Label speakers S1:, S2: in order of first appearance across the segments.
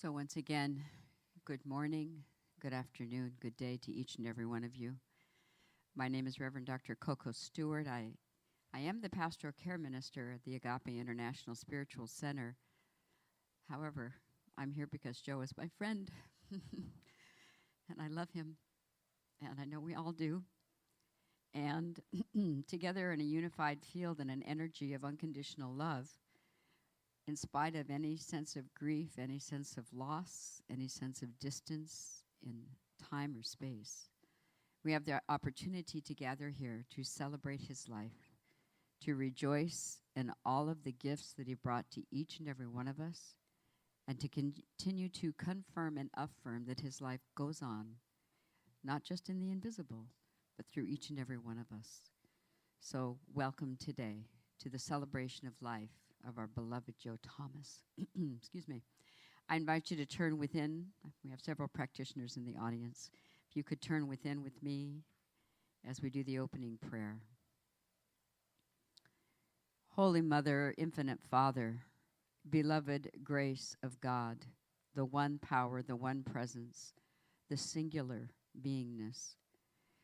S1: So once again, good morning, good afternoon, good day to each and every one of you. My name is Reverend Dr. Coco Stewart. I am the pastoral care minister at the Agape International Spiritual Center. However, I'm here because Joe is my friend, and I love him, and I know we all do. And together in a unified field and an energy of unconditional love, in spite of any sense of grief, any sense of loss, any sense of distance in time or space, we have the opportunity to gather here to celebrate his life, to rejoice in all of the gifts that he brought to each and every one of us, and to continue to confirm and affirm that his life goes on, not just in the invisible, but through each and every one of us. So welcome today to the celebration of life of our beloved Joe Thomas. Excuse me. I invite you to turn within. We have several practitioners in the audience. If you could turn within with me as we do the opening prayer. Holy Mother, Infinite Father, beloved grace of God, the one power, the one presence, the singular beingness.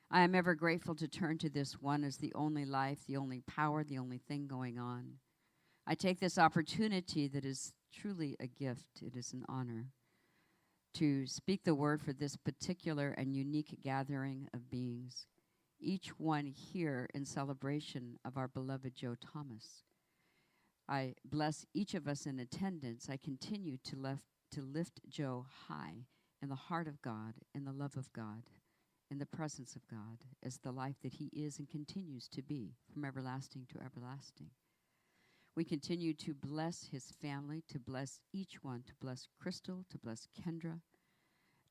S1: I am ever grateful to turn to this one as the only life, the only power, the only thing going on. I take this opportunity that is truly a gift, it is an honor, to speak the word for this particular and unique gathering of beings, each one here in celebration of our beloved Joe Thomas. I bless each of us in attendance. I continue to lift Joe high in the heart of God, in the love of God, in the presence of God, as the life that he is and continues to be from everlasting to everlasting. We continue to bless his family, to bless each one, to bless Crystal, to bless Kendra,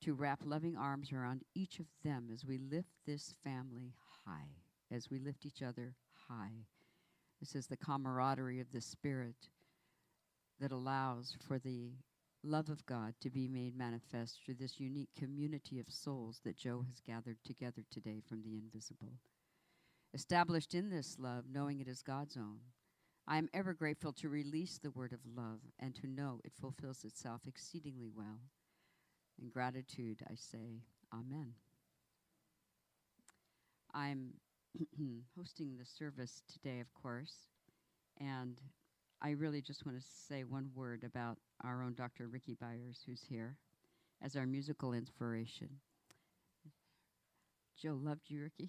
S1: to wrap loving arms around each of them as we lift this family high, as we lift each other high. This is the camaraderie of the Spirit that allows for the love of God to be made manifest through this unique community of souls that Joe has gathered together today from the invisible. Established in this love, knowing it is God's own, I am ever grateful to release the word of love and to know it fulfills itself exceedingly well. In gratitude, I say, Amen. I'm hosting the service today, of course, and I really just want to say one word about our own Dr. Ricky Byers, who's here, as our musical inspiration. Joe loved you, Ricky.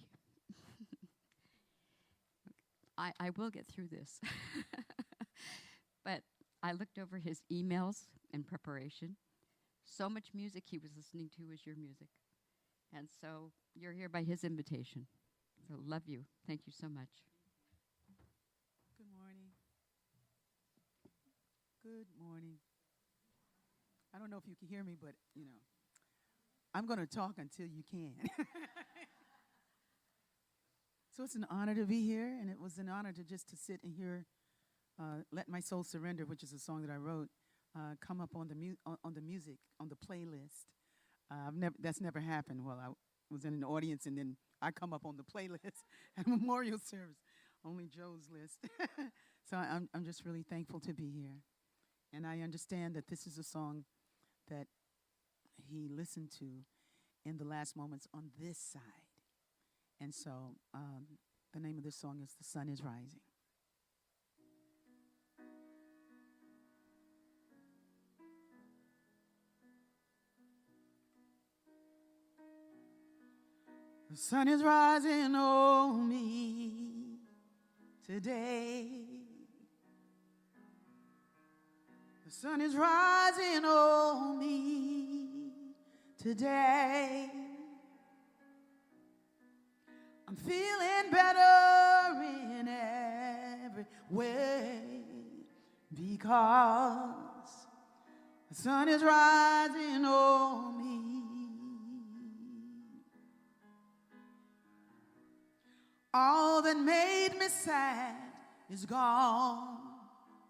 S1: I will get through this. But I looked over his emails in preparation. So much music he was listening to was your music. And so you're here by his invitation. So love you. Thank you so much.
S2: Good morning. Good morning. I don't know if you can hear me, but, I'm going to talk until you can. So it's an honor to be here, and it was an honor to sit and hear Let My Soul Surrender, which is a song that I wrote, come up on the music, on the playlist. That's never happened while I was in an audience, and then I come up on the playlist at memorial service, only Joe's list. So I'm just really thankful to be here. And I understand that this is a song that he listened to in the last moments on this side. And so the name of this song is The Sun is Rising. The sun is rising on me today. The sun is rising on me today. I'm feeling better in every way because the sun is rising on me. All that made me sad is gone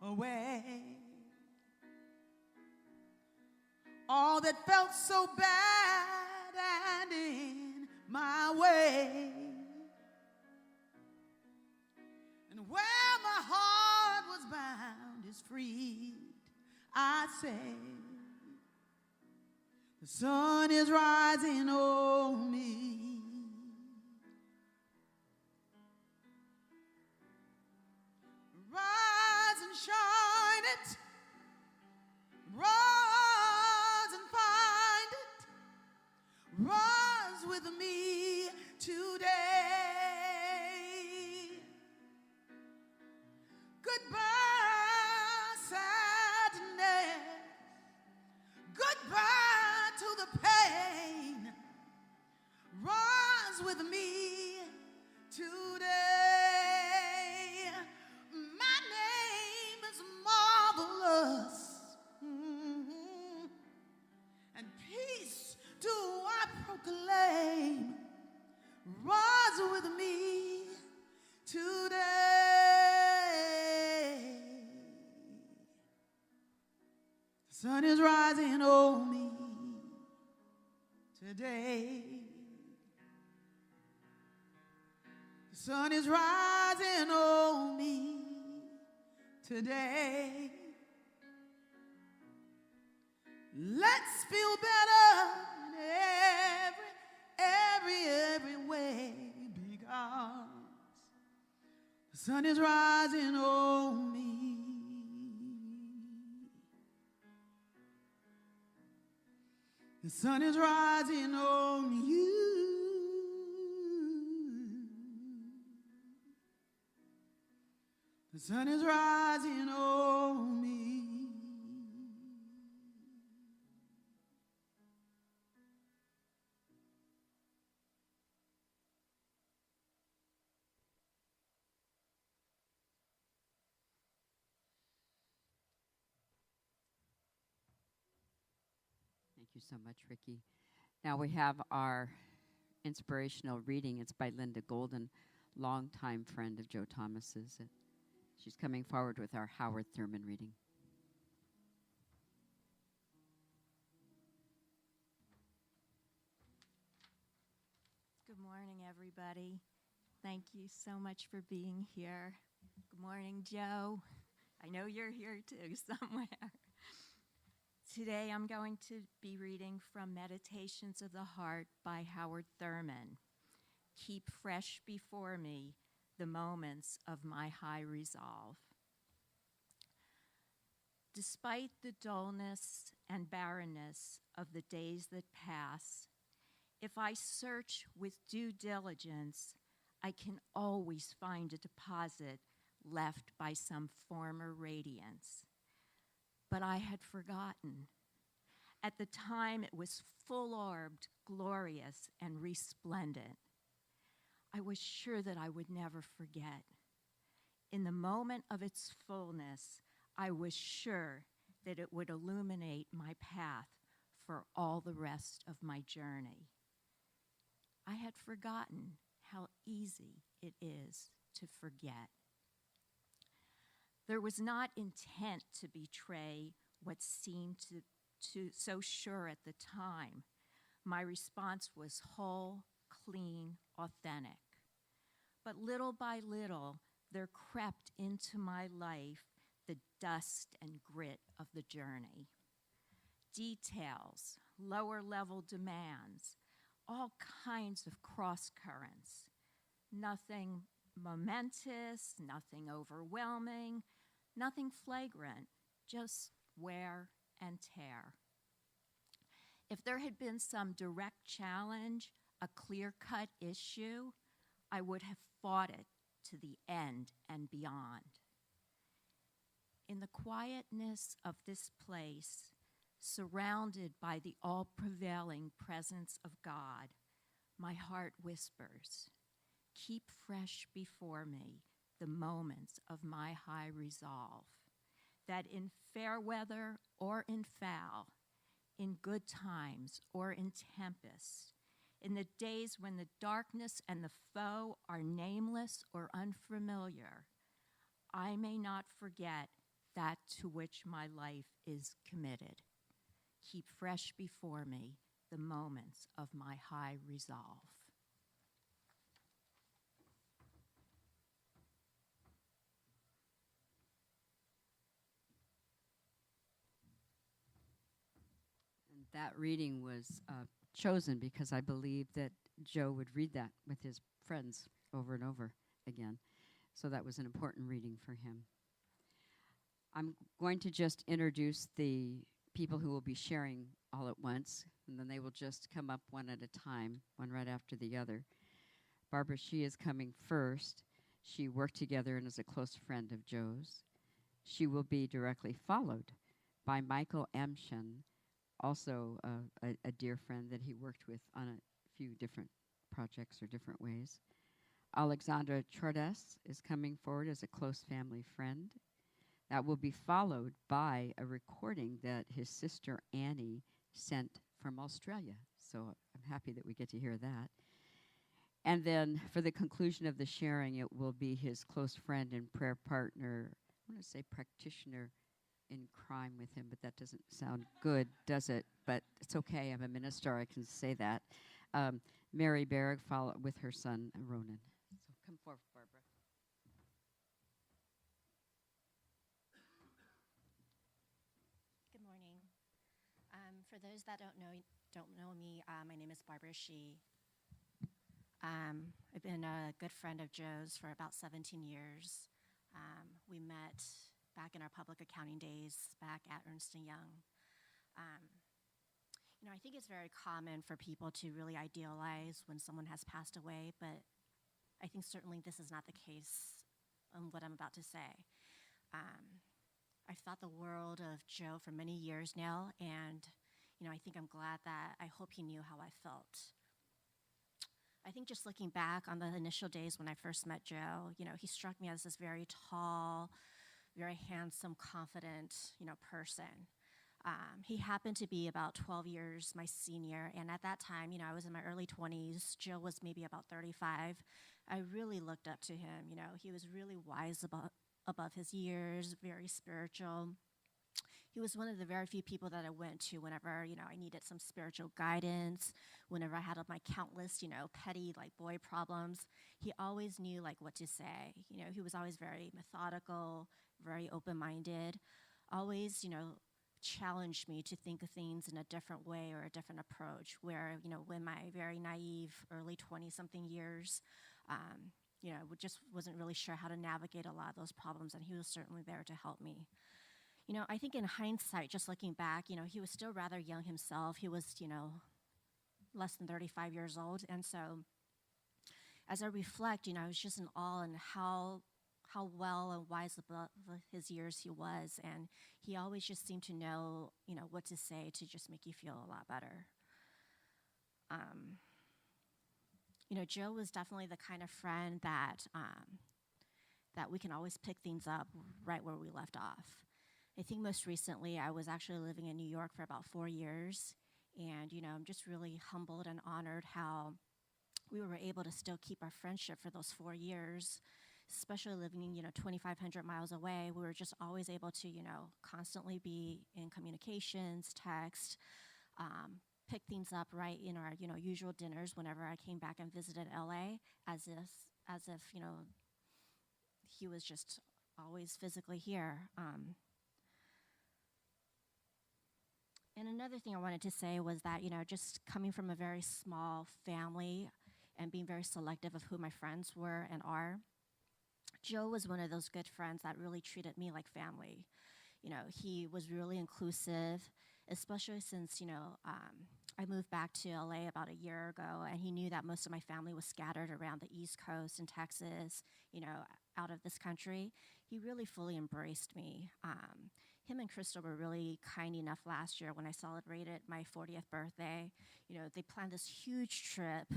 S2: away. All that felt so bad and in my way, and where my heart was bound is freed, I say. The sun is rising on me. Rise and shine it. Rise and find it. Rise with me today. Goodbye, sadness. Goodbye to the pain. Rise with me today. My name is marvelous. And peace do I proclaim. Rise with me today. The sun is rising on me today. The sun is rising on me today. Let's feel better in every way, because the sun is rising on me. The sun is rising on you. The sun is rising on me.
S1: Thank you so much, Ricky. Now we have our inspirational reading. It's by Linda Golden, longtime friend of Joe Thomas's. She's coming forward with our Howard Thurman reading.
S3: Good morning, everybody. Thank you so much for being here. Good morning, Joe. I know you're here too somewhere. Today I'm going to be reading from Meditations of the Heart by Howard Thurman. Keep fresh before me the moments of my high resolve. Despite the dullness and barrenness of the days that pass, if I search with due diligence, I can always find a deposit left by some former radiance. But I had forgotten. At the time, it was full-orbed, glorious, and resplendent. I was sure that I would never forget. In the moment of its fullness, I was sure that it would illuminate my path for all the rest of my journey. I had forgotten how easy it is to forget. There was not intent to betray what seemed to so sure at the time. My response was whole, clean, authentic. But little by little, there crept into my life the dust and grit of the journey. Details, lower-level demands, all kinds of cross-currents. Nothing momentous, nothing overwhelming, nothing flagrant, just wear and tear. If there had been some direct challenge, a clear-cut issue, I would have fought it to the end and beyond. In the quietness of this place, surrounded by the all-prevailing presence of God, my heart whispers, keep fresh before me the moments of my high resolve, that in fair weather or in foul, in good times or in tempest, in the days when the darkness and the foe are nameless or unfamiliar, I may not forget that to which my life is committed. Keep fresh before me the moments of my high resolve.
S1: That reading was chosen because I believe that Joe would read that with his friends over and over again. So that was an important reading for him. I'm going to just introduce the people who will be sharing all at once, and then they will just come up one at a time, one right after the other. Barbara Shee is coming first. She worked together and is a close friend of Joe's. She will be directly followed by Michael Amshen, also a dear friend that he worked with on a few different projects or different ways. Alexandra Chordes is coming forward as a close family friend. That will be followed by a recording that his sister Annie sent from Australia. So I'm happy that we get to hear that. And then for the conclusion of the sharing, it will be his close friend and prayer partner, I want to say practitioner in crime with him, but that doesn't sound good, does it? But it's okay. I'm a minister. I can say that. Mary Berg, followed with her son, Ronan. So come forward, Barbara.
S4: Good morning. For those that don't know me, my name is Barbara Shee. I've been a good friend of Joe's for about 17 years. We met back in our public accounting days back at Ernst & Young. I think it's very common for people to really idealize when someone has passed away, but I think certainly this is not the case on what I'm about to say. I've thought the world of Joe for many years now, and I think I'm glad that I hope he knew how I felt. I think just looking back on the initial days when I first met Joe, he struck me as this very tall, very handsome, confident, person. He happened to be about 12 years my senior, and at that time, I was in my early 20s. Joe was maybe about 35. I really looked up to him. He was really wise above his years, very spiritual. He was one of the very few people that I went to whenever, I needed some spiritual guidance, whenever I had my countless, petty, boy problems. He always knew, what to say. He was always very methodical, very open-minded, always, challenged me to think of things in a different way or a different approach, where, when my very naive early 20-something years, just wasn't really sure how to navigate a lot of those problems, and he was certainly there to help me. I think in hindsight, just looking back, he was still rather young himself. He was, less than 35 years old. And so as I reflect, I was just in awe and how well and wise above his years he was. And he always just seemed to know, what to say to just make you feel a lot better. Joe was definitely the kind of friend that we can always pick things up right where we left off. I think most recently I was actually living in New York for about 4 years, and I'm just really humbled and honored how we were able to still keep our friendship for those 4 years, especially living 2,500 miles away. We were just always able to constantly be in communications, text, pick things up right in our usual dinners whenever I came back and visited LA, as if he was just always physically here. And another thing I wanted to say was that, just coming from a very small family and being very selective of who my friends were and are, Joe was one of those good friends that really treated me like family. He was really inclusive, especially since, I moved back to LA about a year ago, and he knew that most of my family was scattered around the East Coast in Texas, out of this country. He really fully embraced me. Him and Crystal were really kind enough last year when I celebrated my 40th birthday. They planned this huge trip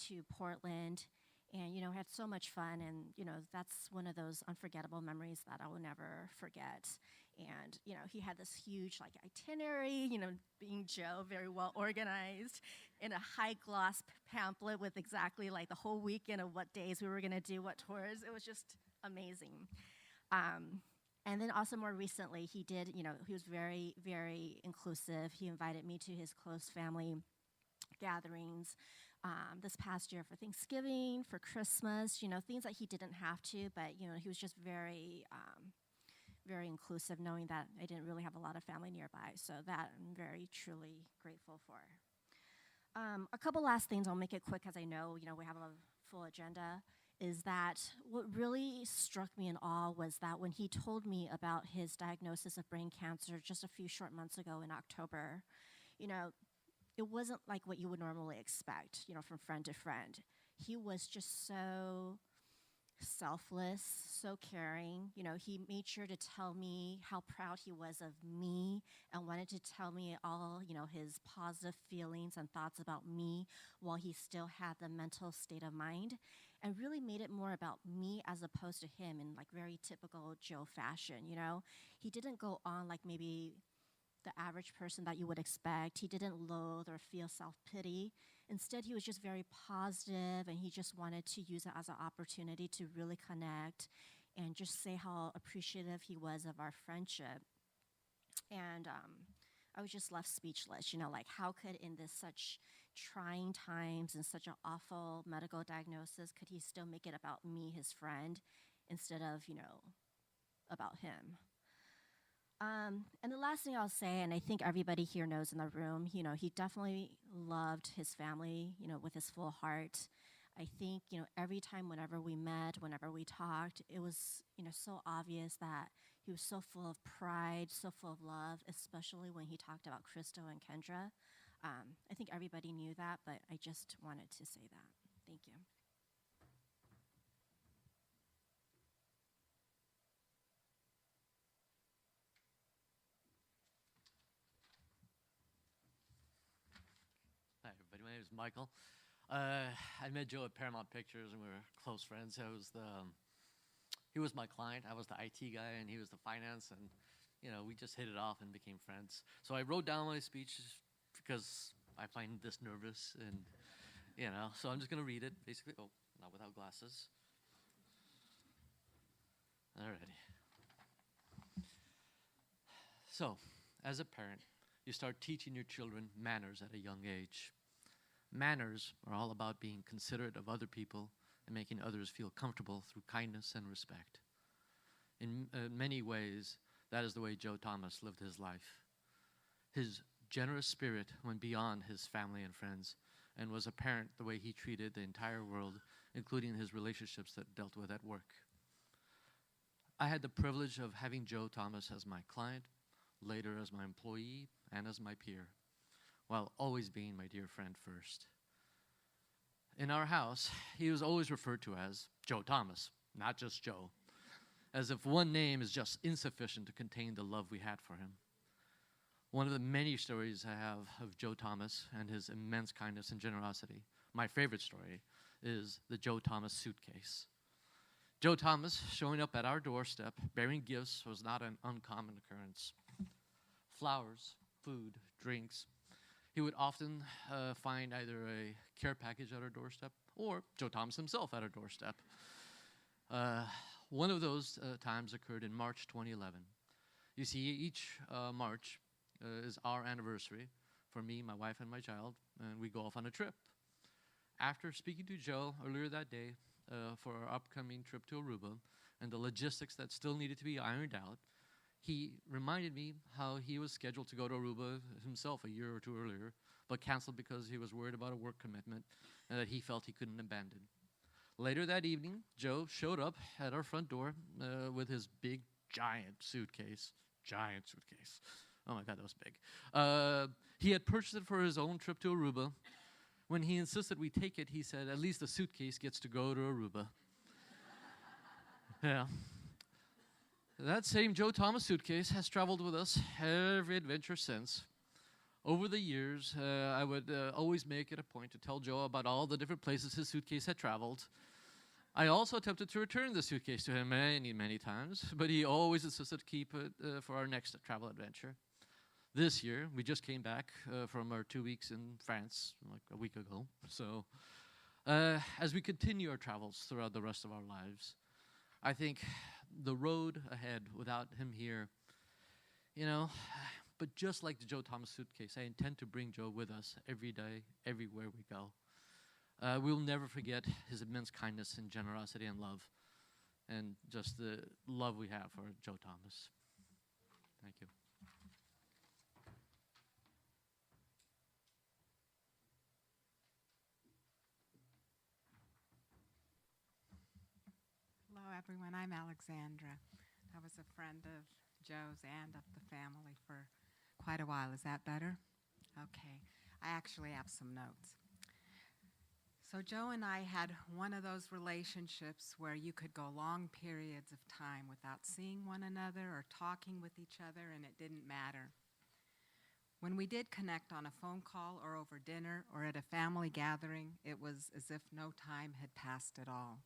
S4: to Portland, and, had so much fun. And, that's one of those unforgettable memories that I will never forget. And, he had this huge, itinerary, being Joe, very well organized, in a high gloss pamphlet with exactly, the whole weekend of what days we were going to do what tours. It was just amazing. And then also more recently, he was very, very inclusive. He invited me to his close family gatherings this past year for Thanksgiving, for Christmas, things that he didn't have to, but, he was just very, very inclusive, knowing that I didn't really have a lot of family nearby. So that I'm very truly grateful for. A couple last things, I'll make it quick because I know, we have a full agenda, is that what really struck me in awe was that when he told me about his diagnosis of brain cancer just a few short months ago in October, it wasn't like what you would normally expect, from friend to friend. He was just so selfless, so caring. He made sure to tell me how proud he was of me and wanted to tell me all, his positive feelings and thoughts about me while he still had the mental state of mind, and really made it more about me as opposed to him in like very typical Joe fashion. He didn't go on like maybe the average person that you would expect. He didn't loathe or feel self-pity. Instead, he was just very positive, and he just wanted to use it as an opportunity to really connect and just say how appreciative he was of our friendship. And I was just left speechless, like how could in this such trying times and such an awful medical diagnosis, could he still make it about me, his friend, instead of, about him? And the last thing I'll say, and I think everybody here knows in the room, he definitely loved his family, with his full heart. I think, every time whenever we met, whenever we talked, it was, so obvious that he was so full of pride, so full of love, especially when he talked about Christo and Kendra. I think everybody knew that, but I just wanted to say that. Thank you.
S5: Hi, everybody. My name is Michael. I met Joe at Paramount Pictures, and we were close friends. He was my client. I was the IT guy, and he was the finance, and we just hit it off and became friends. So I wrote down my speech because I find this nervous, and so I'm just gonna read it. Basically, not without glasses. Alrighty. So, as a parent, you start teaching your children manners at a young age. Manners are all about being considerate of other people and making others feel comfortable through kindness and respect. In many ways, that is the way Joe Thomas lived his life. His generous spirit went beyond his family and friends and was apparent the way he treated the entire world, including his relationships that dealt with at work. I had the privilege of having Joe Thomas as my client, later as my employee, and as my peer, while always being my dear friend first. In our house, he was always referred to as Joe Thomas, not just Joe, as if one name is just insufficient to contain the love we had for him. One of the many stories I have of Joe Thomas and his immense kindness and generosity, my favorite story, is the Joe Thomas suitcase. Joe Thomas showing up at our doorstep bearing gifts was not an uncommon occurrence. Flowers, food, drinks. He would often find either a care package at our doorstep or Joe Thomas himself at our doorstep. One of those times occurred in March 2011. You see, each March is our anniversary for me, my wife, and my child, and we go off on a trip. After speaking to Joe earlier that day for our upcoming trip to Aruba and the logistics that still needed to be ironed out, he reminded me how he was scheduled to go to Aruba himself a year or two earlier, but canceled because he was worried about a work commitment and that he felt he couldn't abandon. Later that evening, Joe showed up at our front door with his big, giant suitcase. Giant suitcase. Oh my God, that was big. He had purchased it for his own trip to Aruba. When he insisted we take it, he said, at least the suitcase gets to go to Aruba. Yeah. That same Joe Thomas suitcase has traveled with us every adventure since. Over the years, I would always make it a point to tell Joe about all the different places his suitcase had traveled. I also attempted to return the suitcase to him many, many times, but he always insisted to keep it for our next travel adventure. This year, we just came back from our 2 weeks in France, like a week ago. So, as we continue our travels throughout the rest of our lives, I think the road ahead without him here, but just like the Joe Thomas suitcase, I intend to bring Joe with us every day, everywhere we go. We'll never forget his immense kindness and generosity and love, and just the love we have for Joe Thomas. Thank you.
S6: Hello, everyone. I'm Alexandra. I was a friend of Joe's and of the family for quite a while. Is that better? Okay. I actually have some notes. So Joe and I had one of those relationships where you could go long periods of time without seeing one another or talking with each other, and it didn't matter. When we did connect on a phone call or over dinner or at a family gathering, it was as if no time had passed at all.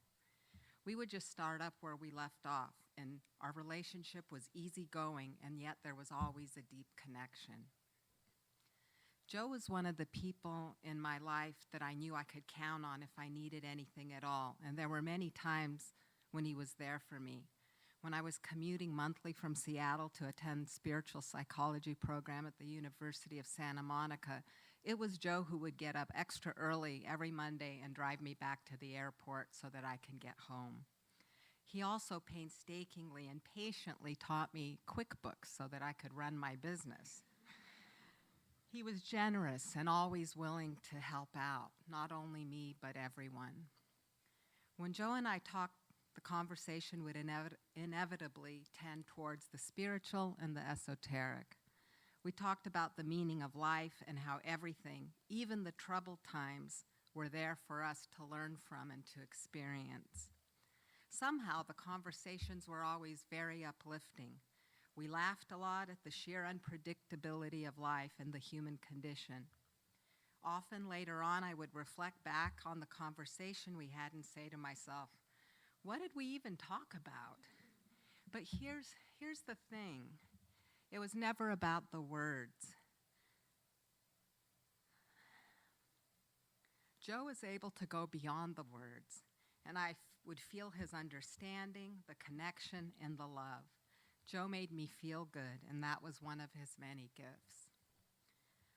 S6: We would just start up where we left off, and our relationship was easygoing, and yet there was always a deep connection. Joe was one of the people in my life that I knew I could count on if I needed anything at all, and there were many times when he was there for me. When I was commuting monthly from Seattle to attend spiritual psychology program at the University of Santa Monica, it was Joe who would get up extra early every Monday and drive me back to the airport so that I can get home. He also painstakingly and patiently taught me QuickBooks so that I could run my business. He was generous and always willing to help out, not only me, but everyone. When Joe and I talked, the conversation would inevitably tend towards the spiritual and the esoteric. We talked about the meaning of life and how everything, even the troubled times, were there for us to learn from and to experience. Somehow, the conversations were always very uplifting. We laughed a lot at the sheer unpredictability of life and the human condition. Often later on, I would reflect back on the conversation we had and say to myself, what did we even talk about? But here's the thing. It was never about the words. Joe was able to go beyond the words, and I would feel his understanding, the connection, and the love. Joe made me feel good, and that was one of his many gifts.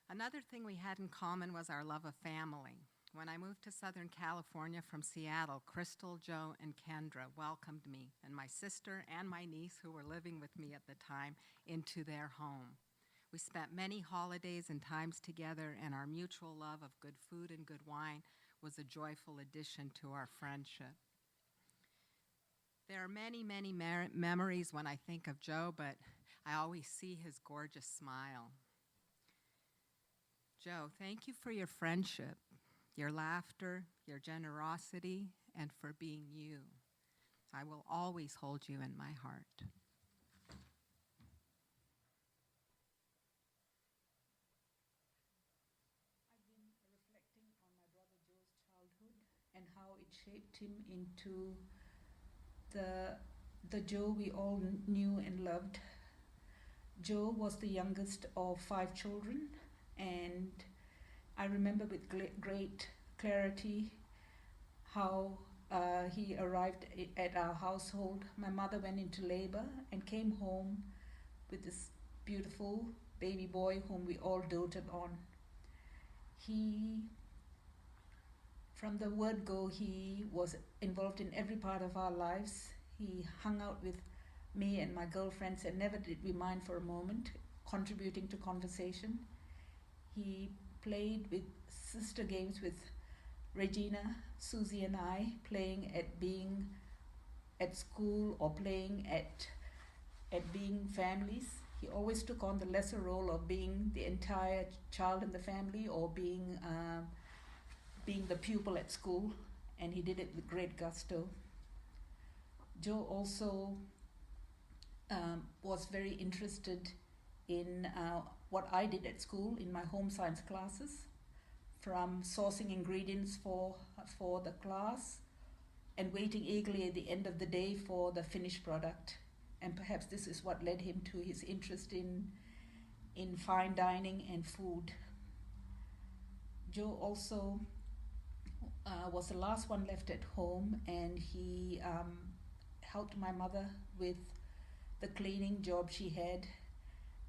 S6: Another thing we had in common was our love of family. When I moved to Southern California from Seattle, Crystal, Joe, and Kendra welcomed me and my sister and my niece, who were living with me at the time, into their home. We spent many holidays and times together, and our mutual love of good food and good wine was a joyful addition to our friendship. There are many, many memories when I think of Joe, but I always see his gorgeous smile. Joe, thank you for your friendship, your laughter, your generosity, and for being you. I will always hold you in my heart.
S7: I've been reflecting on my brother Joe's childhood and how it shaped him into the Joe we all knew and loved. Joe was the youngest of 5 children, and I remember with great clarity how he arrived at our household. My mother went into labor and came home with this beautiful baby boy whom we all doted on. From the word go, he was involved in every part of our lives. He hung out with me and my girlfriends, and never did we mind for a moment, contributing to conversation. He played with sister games with Regina, Susie, and I, playing at being at school or playing at being families. He always took on the lesser role of being the entire child in the family or being the pupil at school, and he did it with great gusto. Joe also was very interested in what I did at school in my home science classes, from sourcing ingredients for the class and waiting eagerly at the end of the day for the finished product. And perhaps this is what led him to his interest in fine dining and food. Joe also was the last one left at home, and he helped my mother with the cleaning job she had.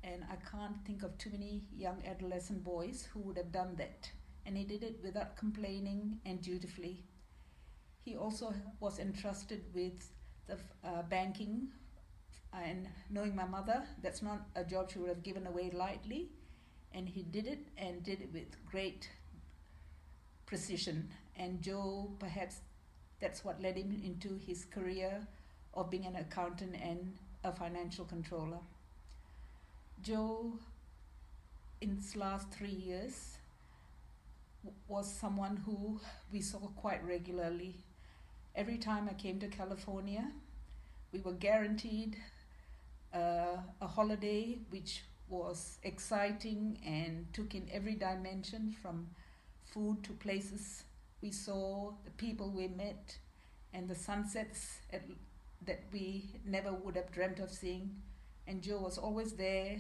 S7: And I can't think of too many young adolescent boys who would have done that. And he did it without complaining and dutifully. He also was entrusted with the banking And knowing my mother, that's not a job she would have given away lightly. And he did it, and did it with great precision. And Joe, perhaps that's what led him into his career of being an accountant and a financial controller. Joe, in his last 3 years, was someone who we saw quite regularly. Every time I came to California, we were guaranteed a holiday which was exciting and took in every dimension, from food to places we saw, the people we met, and the sunsets that we never would have dreamt of seeing. And Joe was always there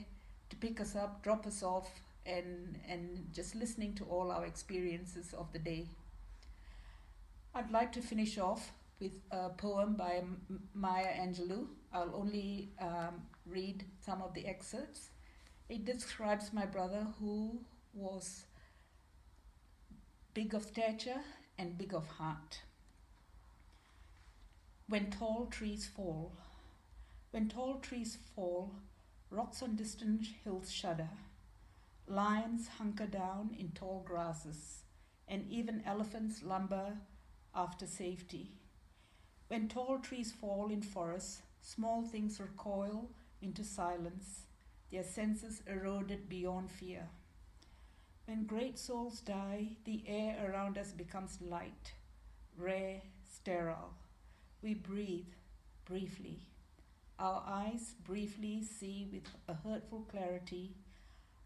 S7: to pick us up, drop us off, and just listening to all our experiences of the day. I'd like to finish off with a poem by Maya Angelou. I'll only read some of the excerpts. It describes my brother, who was big of stature and big of heart. When tall trees fall, when tall trees fall, rocks on distant hills shudder. Lions hunker down in tall grasses, and even elephants lumber after safety. When tall trees fall in forests, small things recoil into silence, their senses eroded beyond fear. When great souls die, the air around us becomes light, rare, sterile. We breathe briefly. Our eyes briefly see with a hurtful clarity.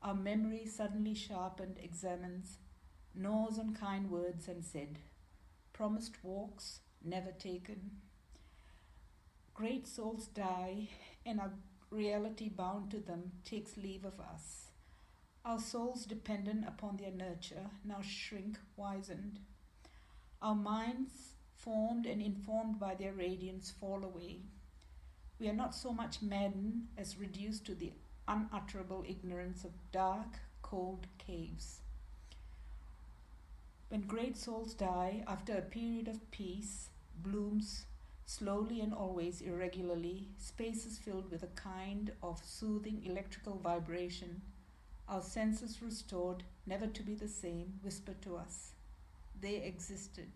S7: Our memory, suddenly sharpened, examines, gnaws on kind words and said, promised walks never taken. Great souls die, and our reality bound to them takes leave of us. Our souls, dependent upon their nurture, now shrink, wizened. Our minds, formed and informed by their radiance, fall away. We are not so much maddened as reduced to the unutterable ignorance of dark, cold caves. When great souls die, after a period of peace, blooms, slowly and always irregularly, spaces filled with a kind of soothing electrical vibration, our senses restored, never to be the same, whisper to us, they existed.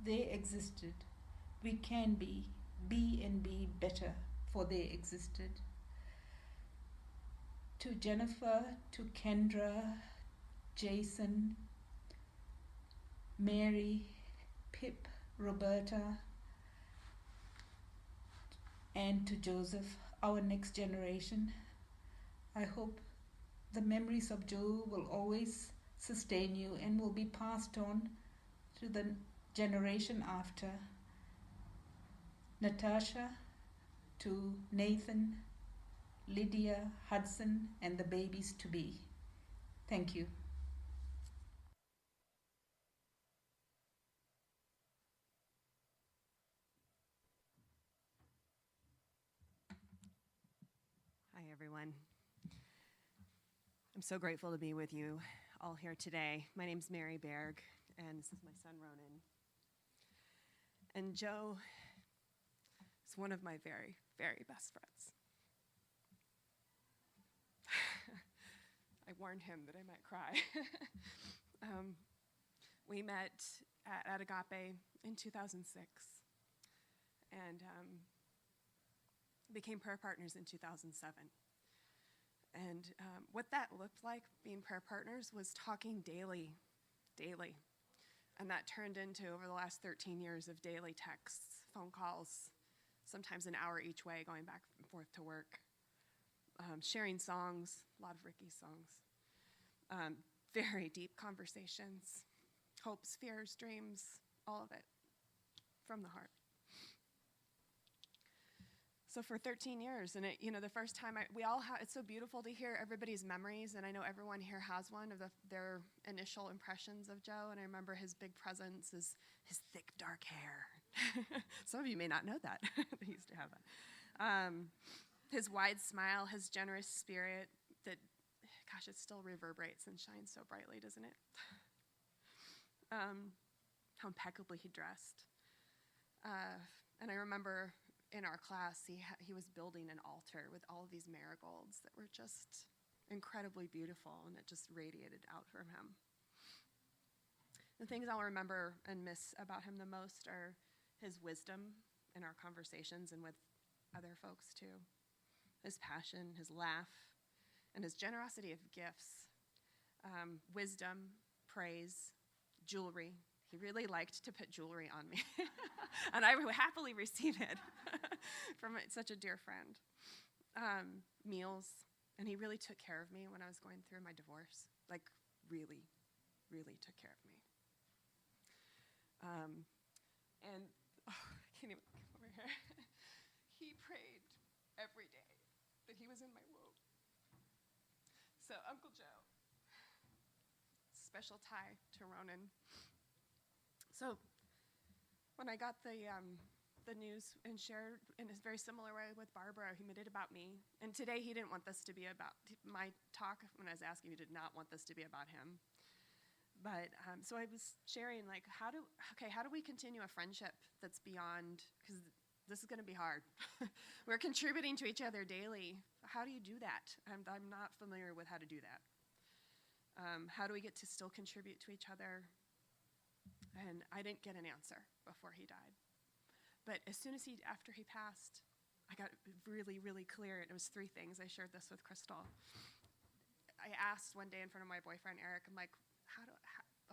S7: They existed. We can be and be better, for they existed. To Jennifer, to Kendra, Jason, Mary, Pip, Roberta, and to Joseph, our next generation, I hope the memories of Joe will always sustain you and will be passed on to the generation after. Natasha, to Nathan, Lydia, Hudson, and the babies to be. Thank you.
S8: Hi, everyone. I'm so grateful to be with you all here today. My name's Mary Berg, and this is my son, Ronan. And Joe is one of my very, very best friends. I warned him that I might cry. We met at Agape in 2006 and became prayer partners in 2007. And what that looked like, being prayer partners, was talking daily. And that turned into, over the last 13 years, of daily texts, phone calls, sometimes an hour each way, going back and forth to work, sharing songs, a lot of Ricky's songs, very deep conversations, hopes, fears, dreams, all of it from the heart. So for 13 years, and the first time it's so beautiful to hear everybody's memories, and I know everyone here has one of their initial impressions of Joe, and I remember his big presence, his thick, dark hair. Some of you may not know that. He used to have that. His wide smile, his generous spirit that, gosh, it still reverberates and shines so brightly, doesn't it? How impeccably he dressed. And I remember in our class, he was building an altar with all of these marigolds that were just incredibly beautiful, and it just radiated out from him. The things I'll remember and miss about him the most are his wisdom in our conversations and with other folks too, his passion, his laugh, and his generosity of gifts, wisdom, praise, jewelry. He really liked to put jewelry on me, and I would happily receive it from such a dear friend. Meals, and he really took care of me when I was going through my divorce, like really, really took care of me. And I can't even come over here. He prayed every day that he was in my womb. So Uncle Joe, special tie to Ronan. So when I got the news and shared in a very similar way with Barbara, he made it about me. And today he didn't want this to be about my talk. When I was asking, he did not want this to be about him. But so I was sharing, like, how do we continue a friendship that's beyond, because this is going to be hard. We're contributing to each other daily. How do you do that? I'm not familiar with how to do that. How do we get to still contribute to each other? And I didn't get an answer before he died. But as soon as after he passed, I got really, really clear. And it was 3 things. I shared this with Crystal. I asked one day in front of my boyfriend, Eric, I'm like,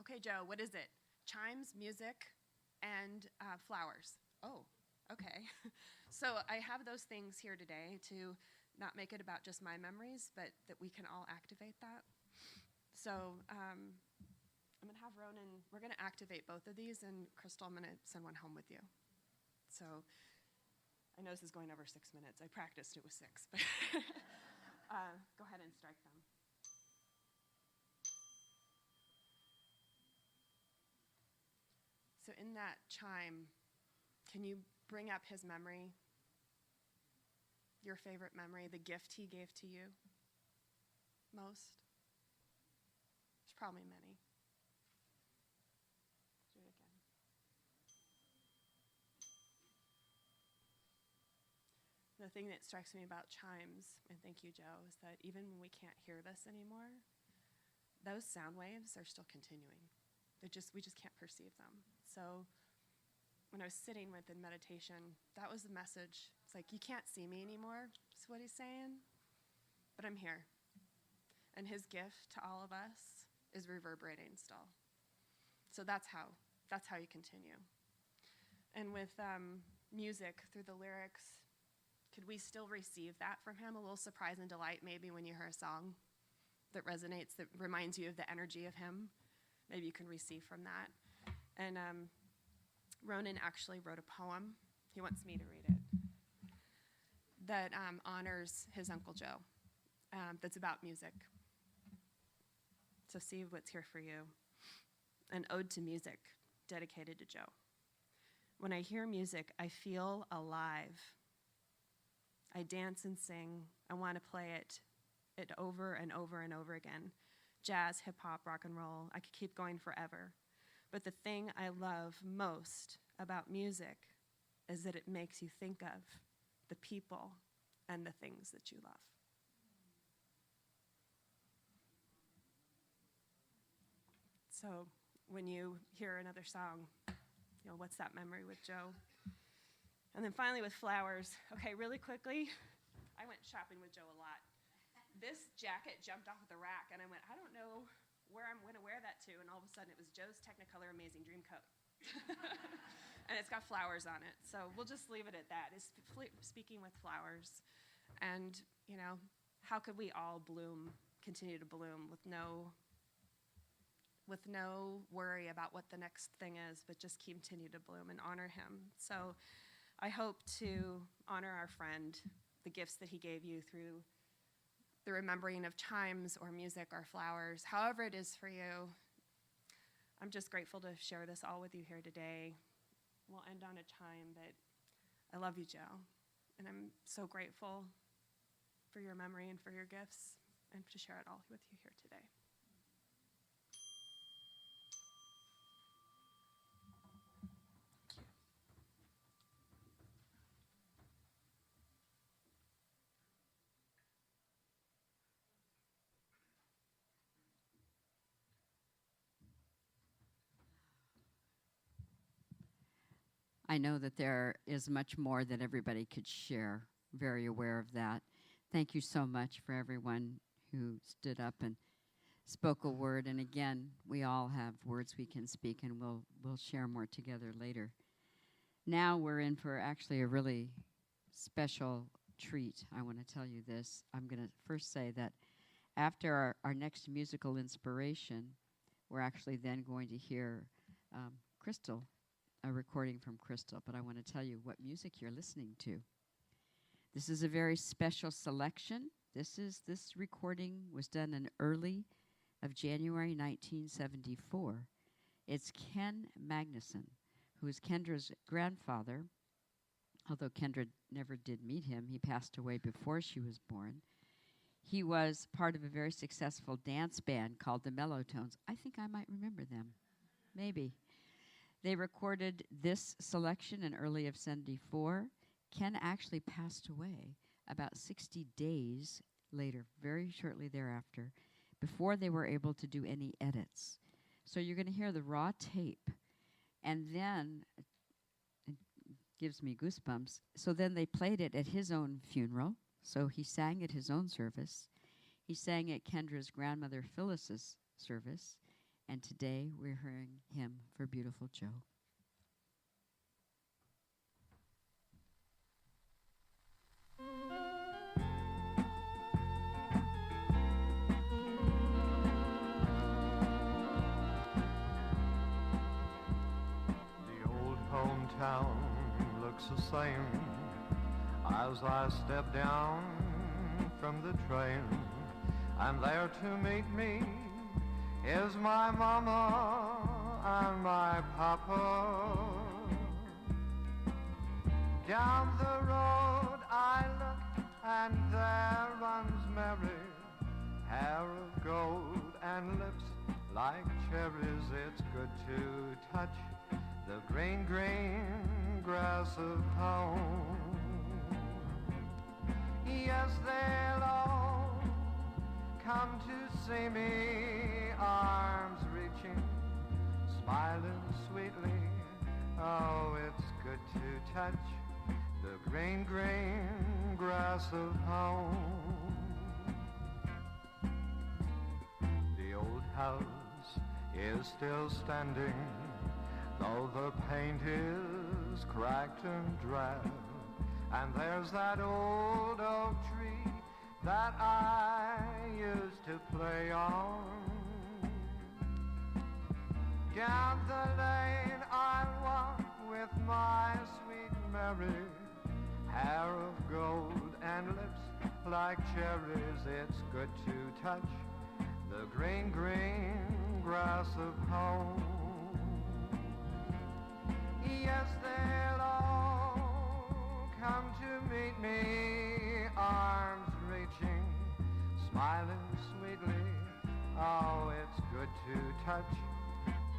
S8: okay, Joe, what is it? Chimes, music, and flowers. Oh, okay. So I have those things here today to not make it about just my memories, but that we can all activate that. So I'm going to have Ronan, we're going to activate both of these, and Crystal, I'm going to send one home with you. So I know this is going over 6 minutes. I practiced it was 6, but go ahead and strike them. So in that chime, can you bring up his memory, your favorite memory, the gift he gave to you most? There's probably many. Do it again. The thing that strikes me about chimes, and thank you, Joe, is that even when we can't hear this anymore, those sound waves are still continuing. We just can't perceive them. So when I was sitting with in meditation, that was the message. It's like, you can't see me anymore, is what he's saying, but I'm here. And his gift to all of us is reverberating still. So that's how you continue. And with music, through the lyrics, could we still receive that from him? A little surprise and delight maybe when you hear a song that resonates, that reminds you of the energy of him. Maybe you can receive from that. And Ronan actually wrote a poem. He wants me to read it. That honors his Uncle Joe. That's about music. So see what's here for you. An ode to music, dedicated to Joe. When I hear music, I feel alive. I dance and sing. I want to play it over and over and over again. Jazz, hip hop, rock and roll. I could keep going forever. But the thing I love most about music is that it makes you think of the people and the things that you love. So when you hear another song, what's that memory with Joe? And then finally with flowers. Okay, really quickly, I went shopping with Joe a lot. This jacket jumped off of the rack, and I went, I don't know where I'm going to wear that to. And all of a sudden, it was Joe's Technicolor Amazing Dream Coat. And it's got flowers on it. So we'll just leave it at that. It's speaking with flowers. And, how could we all continue to bloom with no worry about what the next thing is, but just continue to bloom and honor him. So I hope to honor our friend, the gifts that he gave you through the remembering of chimes or music or flowers, however it is for you. I'm just grateful to share this all with you here today. We'll end on a chime, but I love you, Joe. And I'm so grateful for your memory and for your gifts and to share it all with you here today.
S1: I know that there is much more that everybody could share. Very aware of that. Thank you so much for everyone who stood up and spoke a word. And again, we all have words we can speak, and we'll share more together later. Now we're in for actually a really special treat. I want to tell you this. I'm going to first say that after our next musical inspiration, we're actually then going to hear Crystal, a recording from Crystal. But I want to tell you what music you're listening to. This is a very special selection. This recording was done in early of January 1974. It's Ken Magnuson, who is Kendra's grandfather. Although Kendra never did meet him, he passed away before she was born. He was part of a very successful dance band called the Mellowtones. I think I might remember them. Maybe. They recorded this selection in early of 74. Ken actually passed away about 60 days later, very shortly thereafter, before they were able to do any edits. So you're going to hear the raw tape, and then it gives me goosebumps. So then they played it at his own funeral. So he sang at his own service. He sang at Kendra's grandmother Phyllis's service. And today we're hearing him for Beautiful Joe.
S9: The old hometown looks the same as I step down from the train, and there to meet me is my mama and my papa. Down the road I look, and there runs Mary, hair of gold and lips like cherries. It's good to touch the green, green grass of home. Yes, they'll all come to see me, arms reaching, smiling sweetly. Oh, it's good to touch the green, green grass of home. The old house is still standing, though the paint is cracked and drab. And there's that old oak tree that I used to play on. Down the lane I walk with my sweet Mary, hair of gold and lips like cherries. It's good to touch the green, green grass of home. Yes, they'll all come to meet me, arms reaching, smiling sweetly. Oh, it's good to touch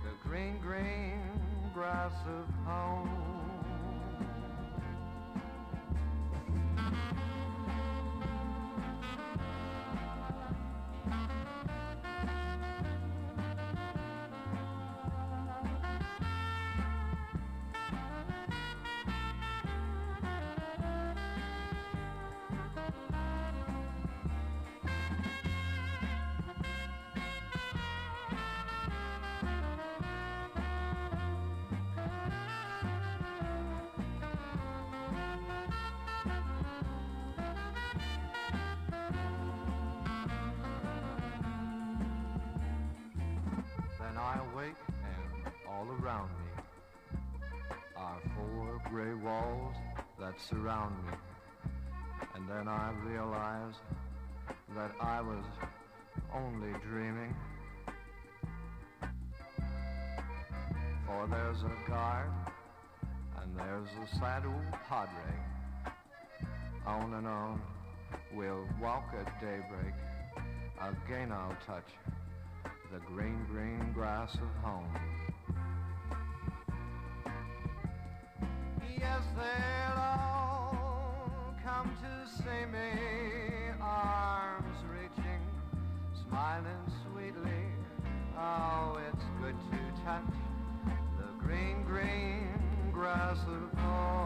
S9: the green, green grass of home. I awake and all around me are four gray walls that surround me. And then I realize that I was only dreaming. For there's a guard and there's a sad old padre. On and on we'll walk at daybreak. Again I'll touch the green, green grass of home. Yes, they'll all come to see me, arms reaching, smiling sweetly. Oh, it's good to touch the green, green grass at home.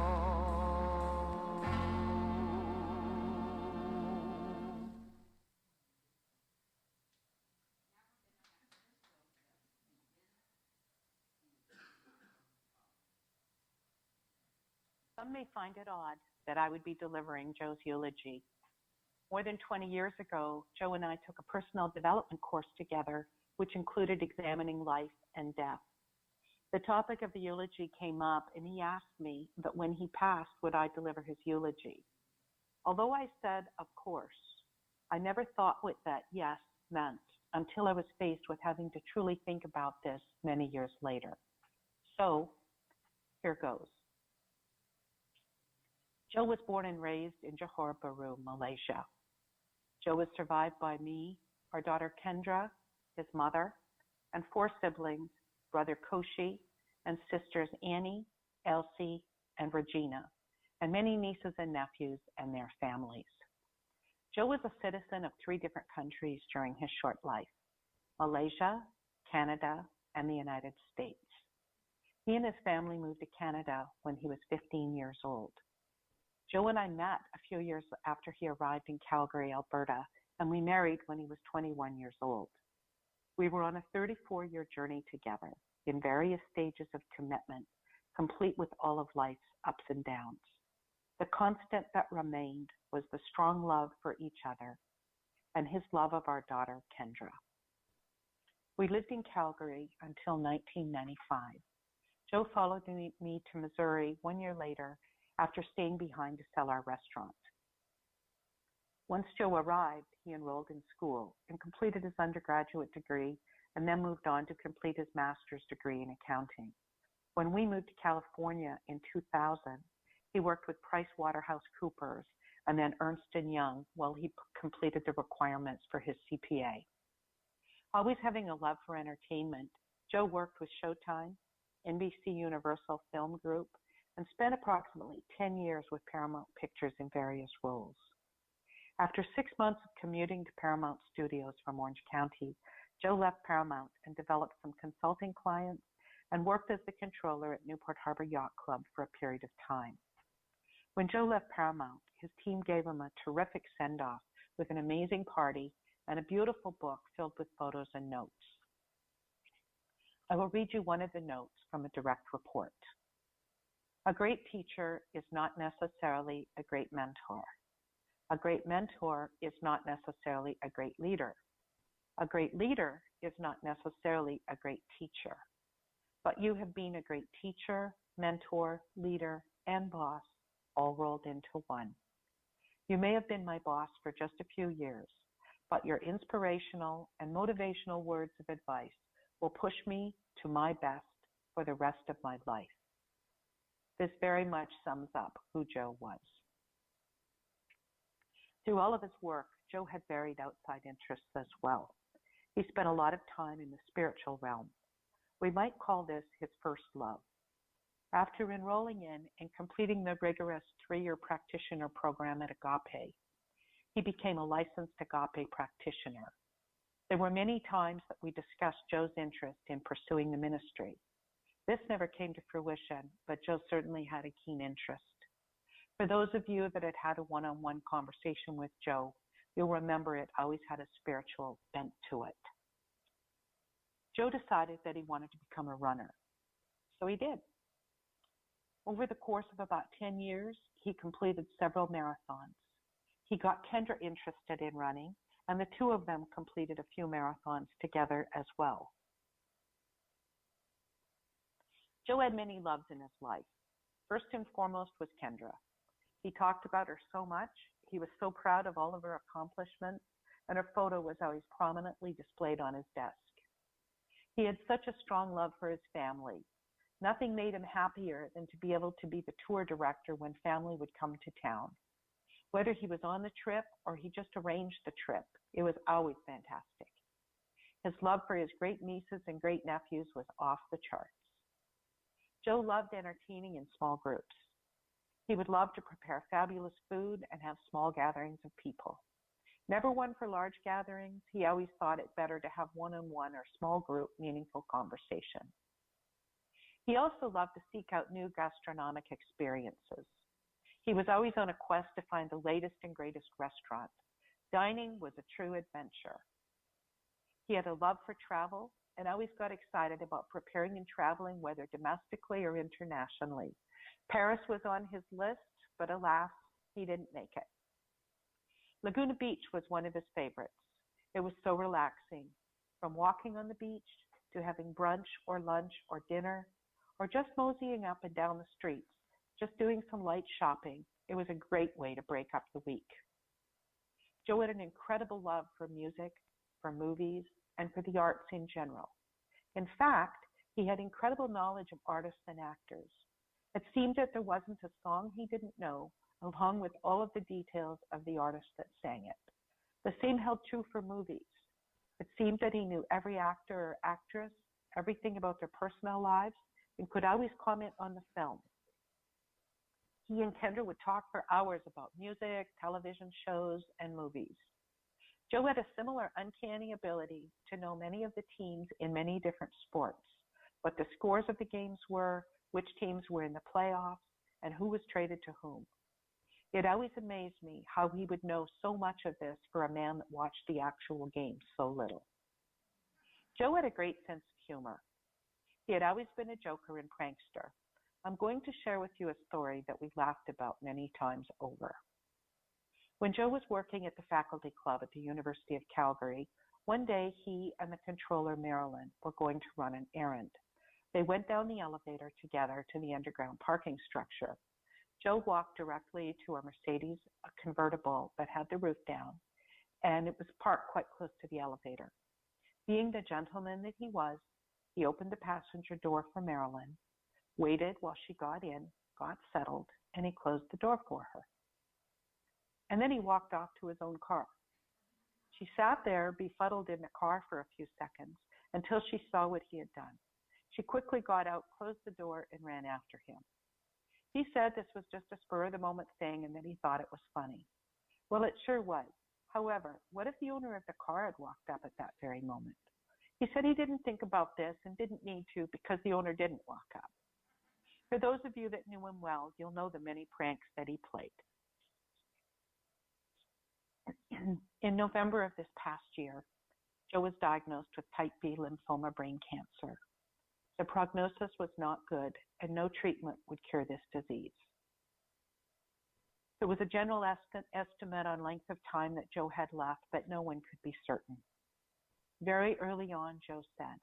S10: Some may find it odd that I would be delivering Joe's eulogy. More than 20 years ago, Joe and I took a personal development course together, which included examining life and death. The topic of the eulogy came up, and he asked me that when he passed, would I deliver his eulogy? Although I said, of course, I never thought what that yes meant until I was faced with having to truly think about this many years later. So, here goes. Joe was born and raised in Johor Bahru, Malaysia. Joe was survived by me, our daughter Kendra, his mother, and 4 siblings, brother Koshi, and sisters Annie, Elsie, and Regina, and many nieces and nephews and their families. Joe was a citizen of 3 different countries during his short life: Malaysia, Canada, and the United States. He and his family moved to Canada when he was 15 years old. Joe and I met a few years after he arrived in Calgary, Alberta, and we married when he was 21 years old. We were on a 34-year journey together in various stages of commitment, complete with all of life's ups and downs. The constant that remained was the strong love for each other and his love of our daughter, Kendra. We lived in Calgary until 1995. Joe followed me to Missouri 1 year later after staying behind to sell our restaurant. Once Joe arrived, he enrolled in school and completed his undergraduate degree and then moved on to complete his master's degree in accounting. When we moved to California in 2000, he worked with PricewaterhouseCoopers and then Ernst & Young while he completed the requirements for his CPA. Always having a love for entertainment, Joe worked with Showtime, NBC Universal Film Group, and spent approximately 10 years with Paramount Pictures in various roles. After 6 months of commuting to Paramount Studios from Orange County, Joe left Paramount and developed some consulting clients and worked as the controller at Newport Harbor Yacht Club for a period of time. When Joe left Paramount, his team gave him a terrific send-off with an amazing party and a beautiful book filled with photos and notes. I will read you one of the notes from a direct report. A great teacher is not necessarily a great mentor. A great mentor is not necessarily a great leader. A great leader is not necessarily a great teacher. But you have been a great teacher, mentor, leader, and boss, all rolled into one. You may have been my boss for just a few years, but your inspirational and motivational words of advice will push me to my best for the rest of my life. This very much sums up who Joe was. Through all of his work, Joe had varied outside interests as well. He spent a lot of time in the spiritual realm. We might call this his first love. After enrolling in and completing the rigorous 3-year practitioner program at Agape, he became a licensed Agape practitioner. There were many times that we discussed Joe's interest in pursuing the ministry. This never came to fruition, but Joe certainly had a keen interest. For those of you that had had a one-on-one conversation with Joe, you'll remember it always had a spiritual bent to it. Joe decided that he wanted to become a runner, so he did. Over the course of about 10 years, he completed several marathons. He got Kendra interested in running, and the 2 of them completed a few marathons together as well. Joe had many loves in his life. First and foremost was Kendra. He talked about her so much. He was so proud of all of her accomplishments, and her photo was always prominently displayed on his desk. He had such a strong love for his family. Nothing made him happier than to be able to be the tour director when family would come to town. Whether he was on the trip or he just arranged the trip, it was always fantastic. His love for his great nieces and great nephews was off the charts. Joe loved entertaining in small groups. He would love to prepare fabulous food and have small gatherings of people. Never one for large gatherings, he always thought it better to have one-on-one or small group meaningful conversation. He also loved to seek out new gastronomic experiences. He was always on a quest to find the latest and greatest restaurant. Dining was a true adventure. He had a love for travel and always got excited about preparing and traveling, whether domestically or internationally. Paris was on his list, but alas, he didn't make it. Laguna Beach was one of his favorites. It was so relaxing. From walking on the beach to having brunch or lunch or dinner, or just moseying up and down the streets, just doing some light shopping, it was a great way to break up the week. Joe had an incredible love for music, for movies, and for the arts in general. In fact, he had incredible knowledge of artists and actors. It seemed that there wasn't a song he didn't know, along with all of the details of the artist that sang it. The same held true for movies. It seemed that he knew every actor or actress, everything about their personal lives, and could always comment on the film. He and Kendra would talk for hours about music, television shows, and movies. Joe had a similar uncanny ability to know many of the teams in many different sports, what the scores of the games were, which teams were in the playoffs, and who was traded to whom. It always amazed me how he would know so much of this for a man that watched the actual games so little. Joe had a great sense of humor. He had always been a joker and prankster. I'm going to share with you a story that we laughed about many times over. When Joe was working at the faculty club at the University of Calgary, one day he and the controller, Marilyn, were going to run an errand. They went down the elevator together to the underground parking structure. Joe walked directly to a Mercedes convertible that had the roof down, and it was parked quite close to the elevator. Being the gentleman that he was, he opened the passenger door for Marilyn, waited while she got in, got settled, and he closed the door for her. And then he walked off to his own car. She sat there, befuddled in the car for a few seconds, until she saw what he had done. She quickly got out, closed the door, and ran after him. He said this was just a spur-of-the-moment thing and that he thought it was funny. Well, it sure was. However, what if the owner of the car had walked up at that very moment? He said he didn't think about this and didn't need to because the owner didn't walk up. For those of you that knew him well, you'll know the many pranks that he played. In November of this past year, Joe was diagnosed with type B lymphoma brain cancer. The prognosis was not good, and no treatment would cure this disease. There was a general estimate on length of time that Joe had left, but no one could be certain. Very early on, Joe said,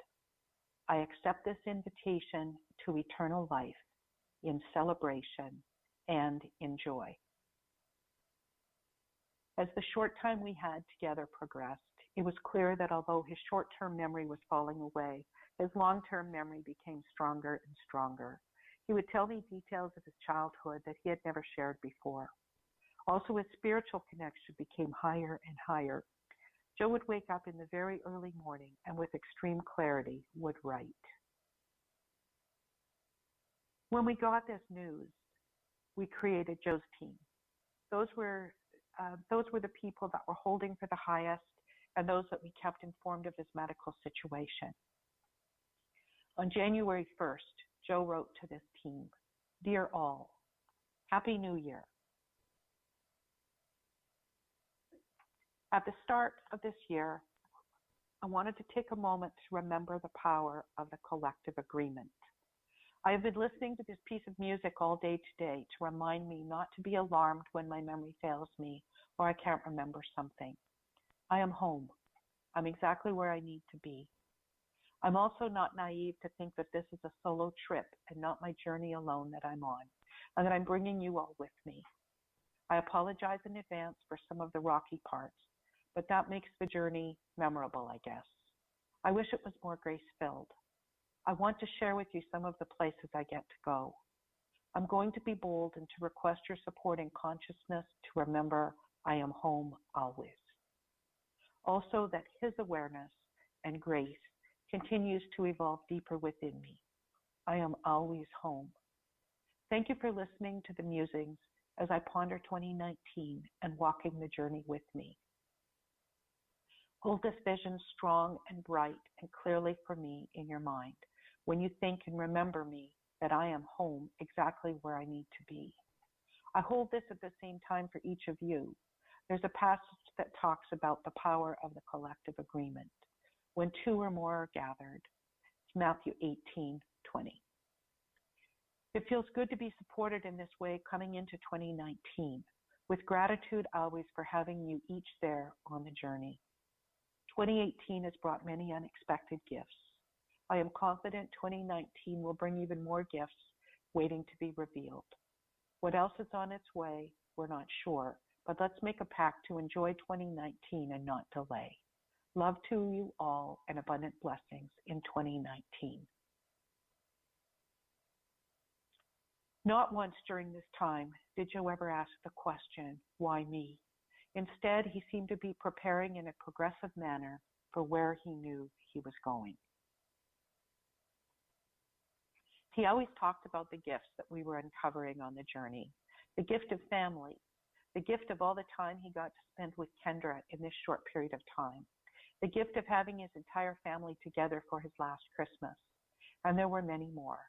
S10: "I accept this invitation to eternal life in celebration and in joy." As the short time we had together progressed, it was clear that although his short-term memory was falling away, his long-term memory became stronger and stronger. He would tell me details of his childhood that he had never shared before. Also, his spiritual connection became higher and higher. Joe would wake up in the very early morning and with extreme clarity would write. When we got this news, we created Joe's team. Those were the people that were holding for the highest and those that we kept informed of his medical situation. On January 1st, Joe wrote to this team, "Dear all, Happy New Year. At the start of this year, I wanted to take a moment to remember the power of the collective agreement. I have been listening to this piece of music all day today to remind me not to be alarmed when my memory fails me or I can't remember something. I am home. I'm exactly where I need to be. I'm also not naive to think that this is a solo trip and not my journey alone that I'm on, and that I'm bringing you all with me. I apologize in advance for some of the rocky parts, but that makes the journey memorable, I guess. I wish it was more grace-filled. I want to share with you some of the places I get to go. I'm going to be bold and to request your support and consciousness to remember I am home always. Also, that his awareness and grace continues to evolve deeper within me. I am always home. Thank you for listening to the musings as I ponder 2019 and walking the journey with me. Hold this vision strong and bright and clearly for me in your mind. when you think and remember me, that I am home exactly where I need to be. I hold this at the same time for each of you. There's a passage that talks about the power of the collective agreement. When two or more are gathered. It's Matthew 18:20. It feels good to be supported in this way coming into 2019, with gratitude always for having you each there on the journey. 2018 has brought many unexpected gifts. I am confident 2019 will bring even more gifts waiting to be revealed. What else is on its way, we're not sure, but let's make a pact to enjoy 2019 and not delay. Love to you all and abundant blessings in 2019. Not once during this time did Joe ever ask the question, why me? Instead, he seemed to be preparing in a progressive manner for where he knew he was going. He always talked about the gifts that we were uncovering on the journey, the gift of family, the gift of all the time he got to spend with Kendra in this short period of time, the gift of having his entire family together for his last Christmas, and there were many more.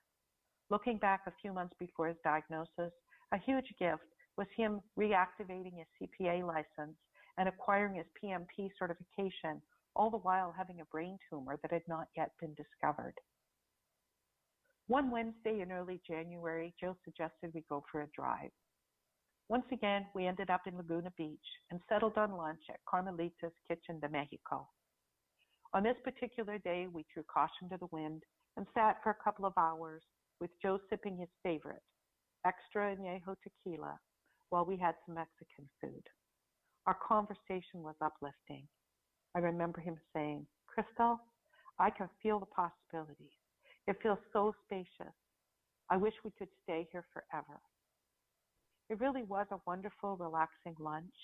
S10: Looking back a few months before his diagnosis, a huge gift was him reactivating his CPA license and acquiring his PMP certification, all the while having a brain tumor that had not yet been discovered. One Wednesday in early January, Joe suggested we go for a drive. Once again, we ended up in Laguna Beach and settled on lunch at Carmelita's Kitchen de Mexico. On this particular day, we threw caution to the wind and sat for a couple of hours with Joe sipping his favorite, extra añejo tequila, while we had some Mexican food. Our conversation was uplifting. I remember him saying, "Crystal, I can feel the possibilities. It feels so spacious. I wish we could stay here forever." It really was a wonderful, relaxing lunch,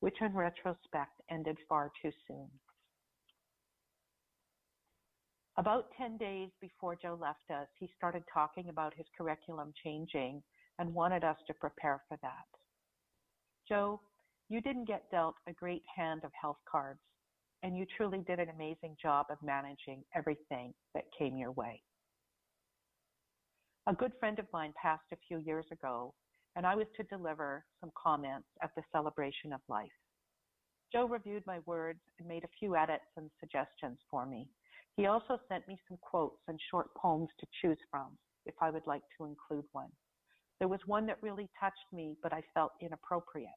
S10: which in retrospect ended far too soon. About 10 days before Joe left us, he started talking about his curriculum changing and wanted us to prepare for that. Joe, you didn't get dealt a great hand of health cards, and you truly did an amazing job of managing everything that came your way. A good friend of mine passed a few years ago, and I was to deliver some comments at the celebration of life. Joe reviewed my words and made a few edits and suggestions for me. He also sent me some quotes and short poems to choose from, if I would like to include one. There was one that really touched me, but I felt inappropriate.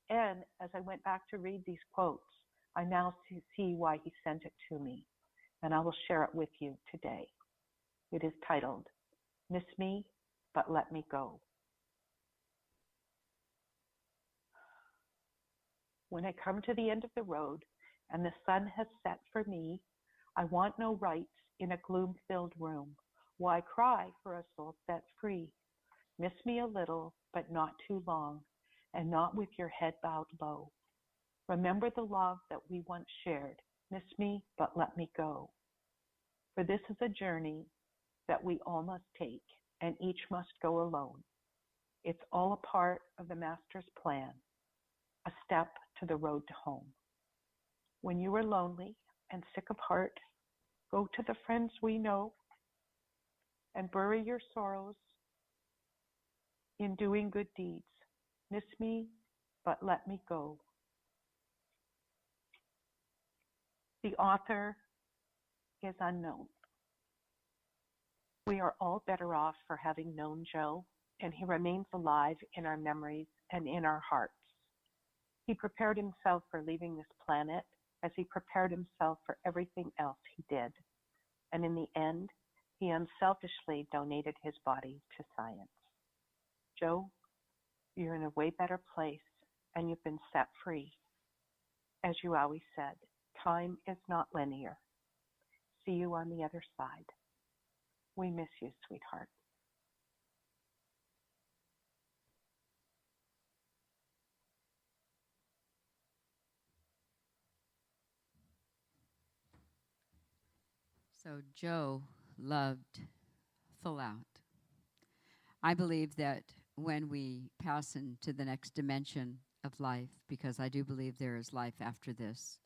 S10: And as I went back to read these quotes, I now see why he sent it to me, and I will share it with you today. It is titled, "Miss Me, But Let Me Go." When I come to the end of the road and the sun has set for me, I want no rights in a gloom-filled room. Why cry for a soul set free? Miss me a little, but not too long, and not with your head bowed low. Remember the love that we once shared. Miss me, but let me go. For this is a journey that we all must take, and each must go alone. It's all a part of the Master's plan, a step to the road to home. When you are lonely and sick of heart, go to the friends we know and bury your sorrows in doing good deeds. Miss me, but let me go. The author is unknown. We are all better off for having known Joe, and he remains alive in our memories and in our hearts. He prepared himself for leaving this planet as he prepared himself for everything else he did. And in the end, he unselfishly donated his body to science. Joe, you're in a way better place, and you've been set free. As you always said, time is not linear. See you on the other side. We miss you, sweetheart.
S1: So Joe loved full out. I believe that when we pass into the next dimension of life, because I do believe there is life after this,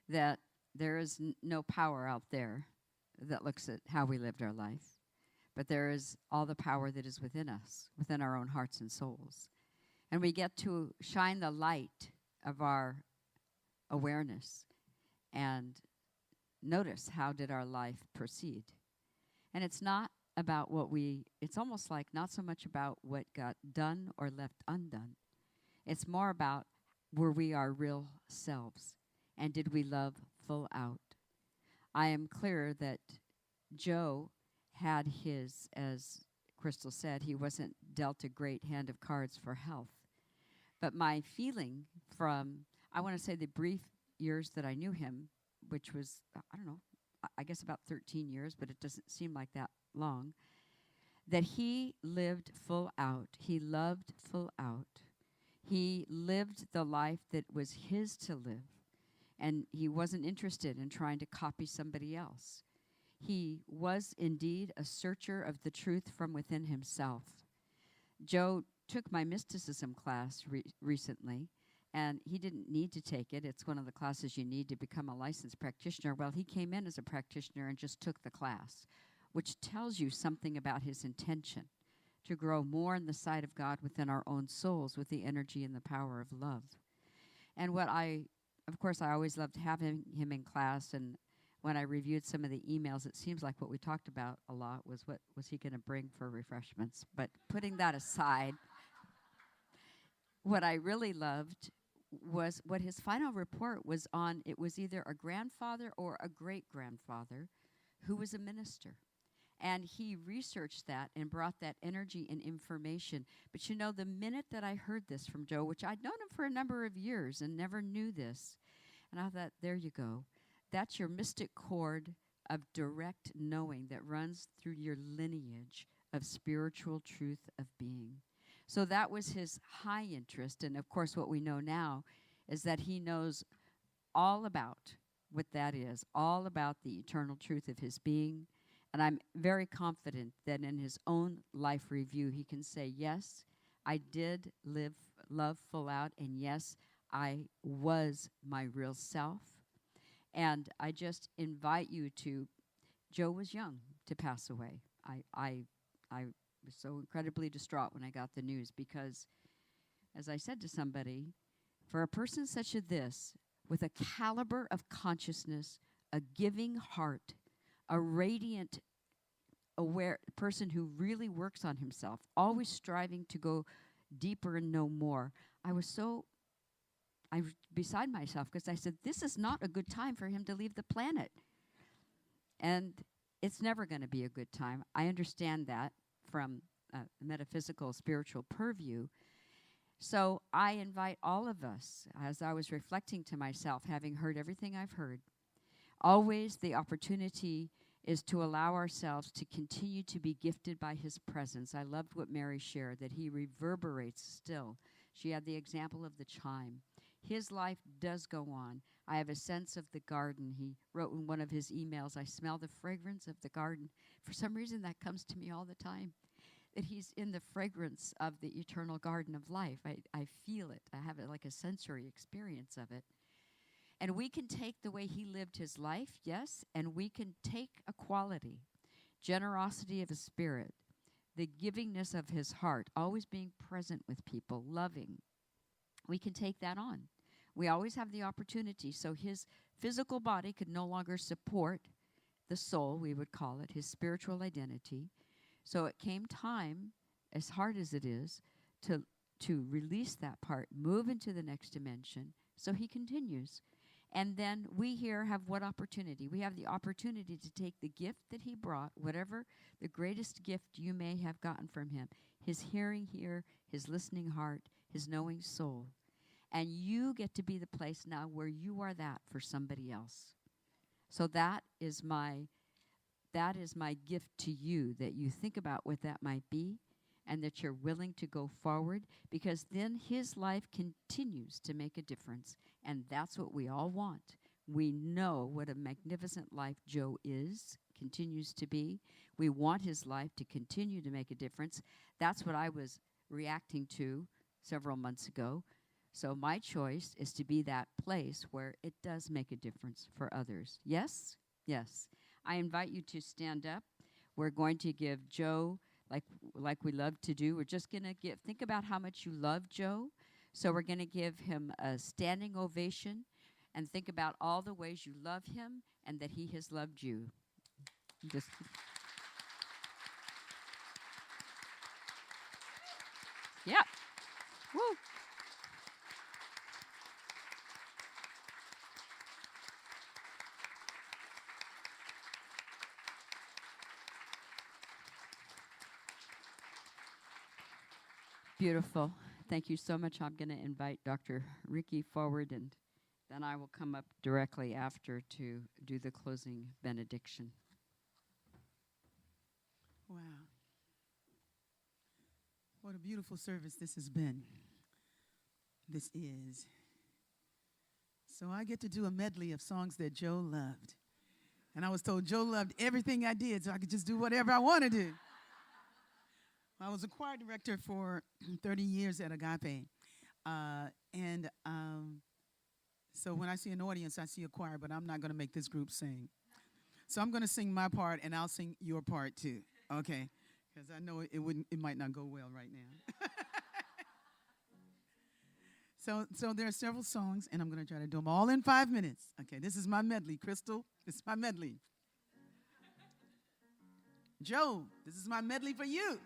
S1: that there is no power out there that looks at how we lived our life, but there is all the power that is within us, within our own hearts and souls. And we get to shine the light of our awareness and notice how did our life proceed. And it's not about it's almost like not so much about what got done or left undone. It's more about were we our real selves and did we love full out. I am clear that Joe had his, as Crystal said, he wasn't dealt a great hand of cards for health. But my feeling from, I want to say the brief years that I knew him, which was, I don't know, I guess about 13 years, but it doesn't seem like that long, that he lived full out. He loved full out. He lived the life that was his to live, and he wasn't interested in trying to copy somebody else. He was indeed a searcher of the truth from within himself. Joe took my mysticism class recently, and he didn't need to take it. It's one of the classes you need to become a licensed practitioner. Well, he came in as a practitioner and just took the class, which tells you something about his intention to grow more in the sight of God within our own souls with the energy and the power of love. And of course, I always loved having him in class, and when I reviewed some of the emails, it seems like what we talked about a lot was what was he going to bring for refreshments. But putting that aside, what I really loved was what his final report was on. It was either a grandfather or a great-grandfather who was a minister. And he researched that and brought that energy and information. But you know, the minute that I heard this from Joe, which I'd known him for a number of years and never knew this, and I thought, there you go. That's your mystic cord of direct knowing that runs through your lineage of spiritual truth of being. So that was his high interest. And of course, what we know now is that he knows all about what that is, all about the eternal truth of his being. And I'm very confident that in his own life review, he can say, yes, I did love full out, and yes, I was my real self. And I just invite you to, Joe was young to pass away. I was so incredibly distraught when I got the news because, as I said to somebody, for a person such as this, with a caliber of consciousness, a giving heart, a radiant, aware person who really works on himself, always striving to go deeper and know more, I was beside myself because I said, this is not a good time for him to leave the planet. And it's never going to be a good time. I understand that from a metaphysical, spiritual purview. So I invite all of us, as I was reflecting to myself, having heard everything I've heard, always the opportunity is to allow ourselves to continue to be gifted by his presence. I loved what Mary shared, that he reverberates still. She had the example of the chime. His life does go on. I have a sense of the garden. He wrote in one of his emails, I smell the fragrance of the garden. For some reason, that comes to me all the time, that he's in the fragrance of the eternal garden of life. I feel it. I have it like a sensory experience of it. And we can take the way he lived his life, yes, and we can take a quality, generosity of his spirit, the givingness of his heart, always being present with people, loving. We can take that on. We always have the opportunity. So his physical body could no longer support the soul, we would call it, his spiritual identity. So it came time, as hard as it is, to release that part, move into the next dimension. So he continues. And then we here have what opportunity? We have the opportunity to take the gift that he brought, whatever the greatest gift you may have gotten from him, his hearing ear, his listening heart, his knowing soul. And you get to be the place now where you are that for somebody else. So that is my gift to you, that you think about what that might be and that you're willing to go forward, because then his life continues to make a difference. And that's what we all want. We know what a magnificent life Joe is, continues to be. We want his life to continue to make a difference. That's what I was reacting to several months ago. So my choice is to be that place where it does make a difference for others. Yes? Yes. I invite you to stand up. We're going to give Joe, like we love to do, we're just going to think about how much you love Joe. So we're going to give him a standing ovation and think about all the ways you love him and that he has loved you. Just yeah. Woo. Beautiful. Thank you so much. I'm going to invite Dr. Ricky forward, and then I will come up directly after to do the closing benediction.
S2: Wow. What a beautiful service this has been. This is. So I get to do a medley of songs that Joe loved. And I was told Joe loved everything I did, so I could just do whatever I want to do. I was a choir director for 30 years at Agape. So when I see an audience, I see a choir, but I'm not going to make this group sing. So I'm going to sing my part, and I'll sing your part too, okay? Because I know it might not go well right now. So there are several songs, and I'm going to try to do them all in 5 minutes. Okay, this is my medley. Crystal, this is my medley. Joe, this is my medley for you.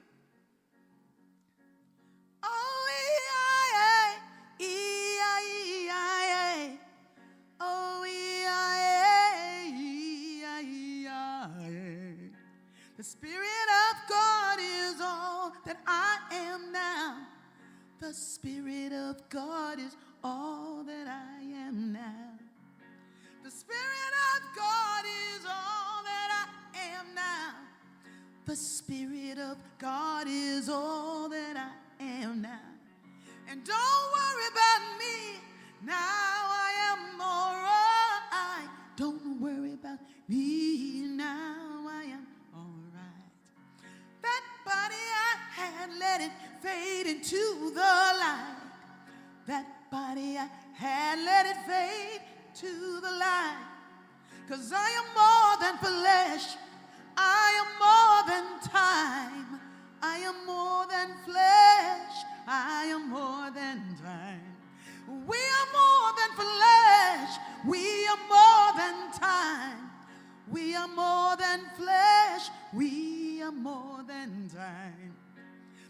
S2: Oh, E-I-A, E-I-E-I-A. Oh, E-I-A, E-I-E-I-A. The Spirit of God is all that I am now. The Spirit of God is all that I am now. The Spirit of God is all that I am now. The Spirit of God is all that I am now. And don't worry about me, now I am all right. Don't worry about me, now I am all right. That body I had, let it fade into the light. That body I had, let it fade to the light. 'Cause I am more than flesh, I am more than time. I am more than flesh, I am more than time. We are more than flesh, we are more than time. We are more than flesh, we are more than time.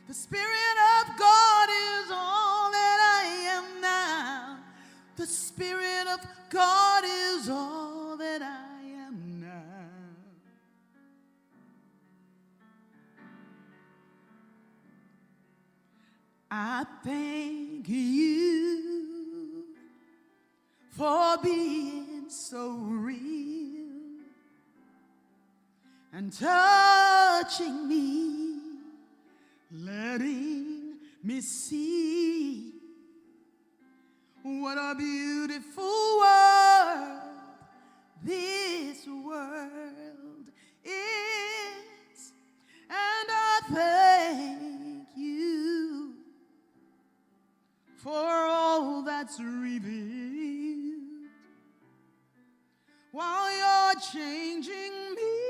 S2: The Spirit of God is all that I am now. The Spirit of God is all that I am now. I thank you for being so real and touching me, letting me see what a beautiful world this world is. And I thank you for all that's revealed while you're changing me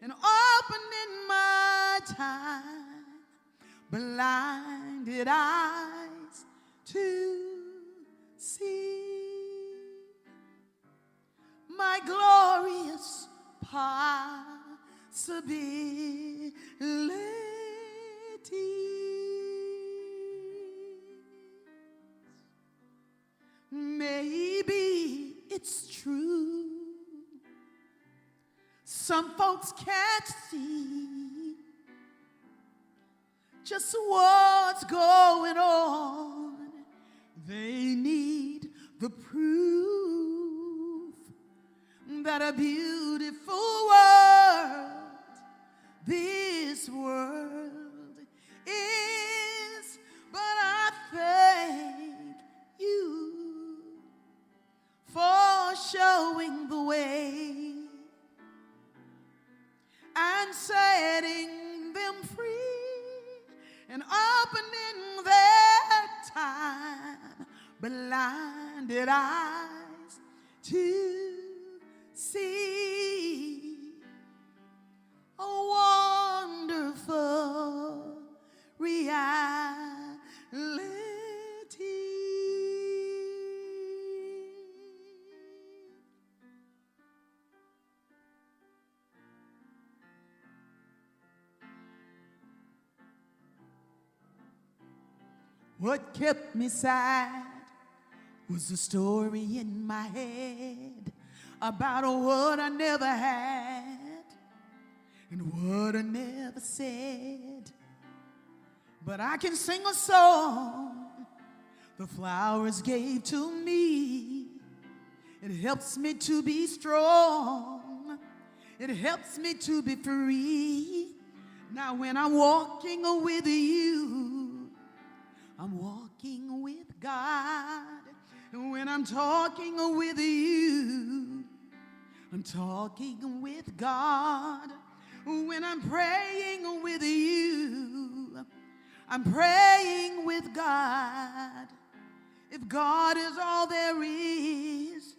S2: and opening my time, blinded eyes to see my glorious possibility. Maybe it's true, some folks can't see just what's going on. They need the proof that a beautiful world this world is. But I thank you for showing the way and setting them free and opening their time, blinded eyes to see What kept me sad was the story in my head about what I never had and what I never said. But I can sing a song the flowers gave to me. It helps me to be strong. It helps me to be free. Now when I'm walking with you, I'm walking with God. And when I'm talking with you, I'm talking with God. When I'm praying with you, I'm praying with God. If God is all there is,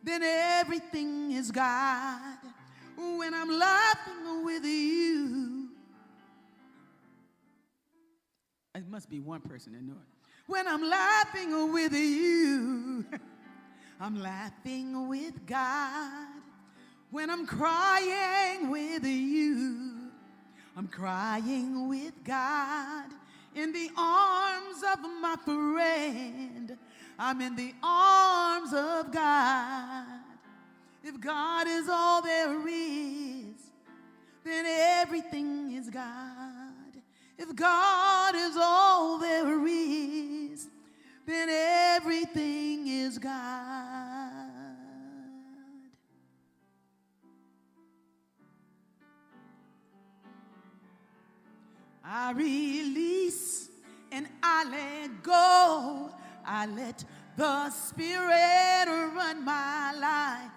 S2: then everything is God. When I'm laughing with you, it must be one person that knows it. When I'm laughing with you, I'm laughing with God. When I'm crying with you, I'm crying with God. In the arms of my friend, I'm in the arms of God. If God is all there is, then everything is God. If God is all there is, then everything is God. I release and I let go. I let the Spirit run my life.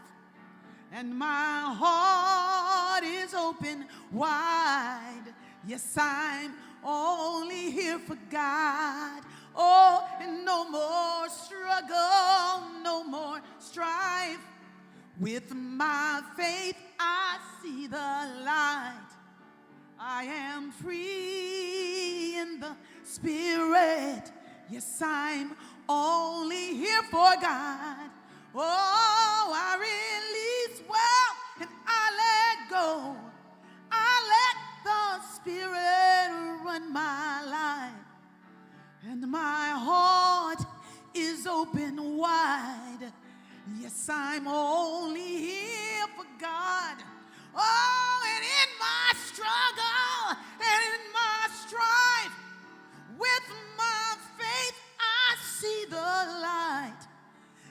S2: And my heart is open wide. Yes, I'm only here for God. Oh, and no more struggle, no more strife. With my faith, I see the light. I am free in the Spirit. Yes, I'm only here for God. Oh, I release well and I let go. I let the Spirit run my life. And my heart is open wide. Yes, I'm only here for God. Oh, and in my struggle and in my strife, with my faith, I see the light.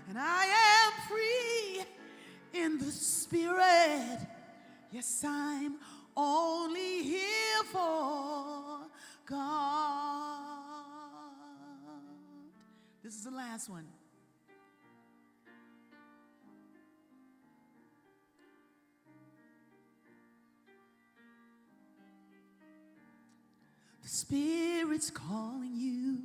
S2: And I am free in the Spirit. Yes, I'm only here for God. This is the last one. The Spirit's calling you,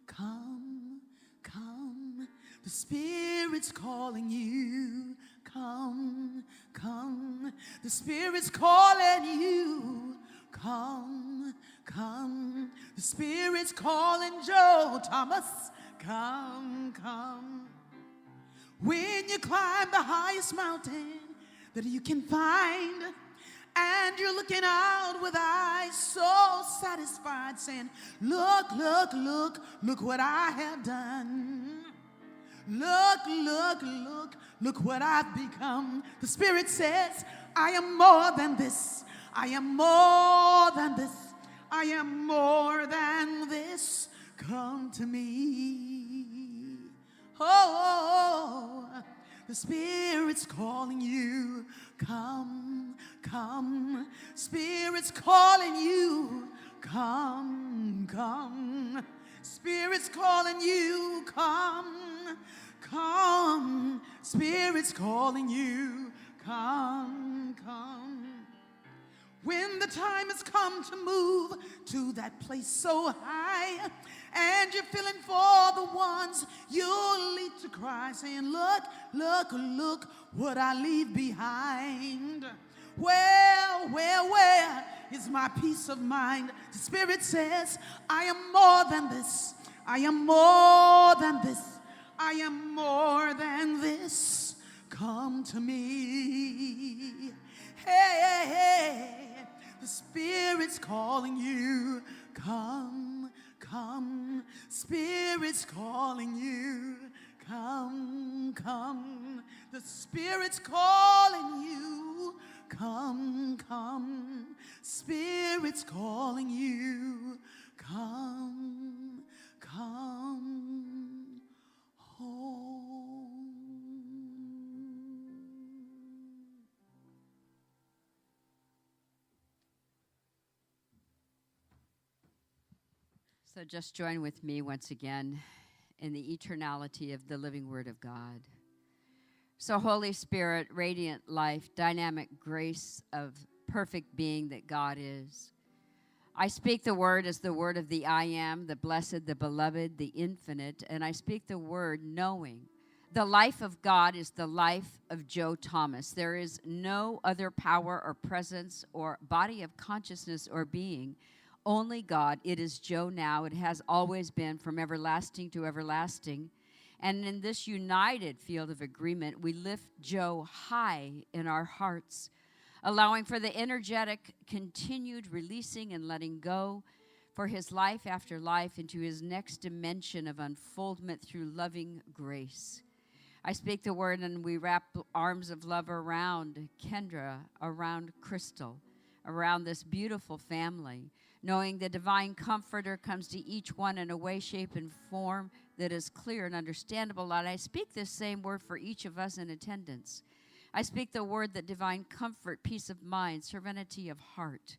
S2: come, come. The Spirit's calling you, come, come. The Spirit's calling you, come, come. The Spirit's calling Joe Thomas, come, come. When you climb the highest mountain that you can find, and you're looking out with eyes so satisfied, saying, look, look, look, look what I have done. Look, look, look, look what I've become. The Spirit says, I am more than this. I am more than this. I am more than this. Come to me. Oh, the Spirit's calling you. Come, come. Spirit's calling you. Come, come. Spirit's calling you. Come, come. Spirit's calling you. Come, come. When the time has come to move to that place so high, and you're feeling for the ones you'll lead to cry, saying, look, look, look what I leave behind. Where is my peace of mind? The Spirit says, I am more than this. I am more than this. I am more than this. Come to me. Hey, hey, hey. The Spirit's calling you. Come, come. Spirit's calling you. Come, come. The Spirit's calling you. Come, come. Spirit's calling you. Come, come home.
S1: So just join with me once again in the eternality of the living Word of God. So Holy Spirit, radiant life, dynamic grace of perfect being that God is, I speak the word as the word of the I am, the blessed, the beloved, the infinite, and I speak the word knowing the life of God is the life of Joe Thomas. There is no other power or presence or body of consciousness or being, only God. It is Joe now. It has always been from everlasting to everlasting. And in this united field of agreement, we lift Joe high in our hearts, allowing for the energetic, continued releasing and letting go for his life after life into his next dimension of unfoldment through loving grace. I speak the word and we wrap arms of love around Kendra, around Crystal, around this beautiful family, knowing the divine comforter comes to each one in a way, shape, and form that is clear and understandable. And I speak this same word for each of us in attendance. I speak the word that divine comfort, peace of mind, serenity of heart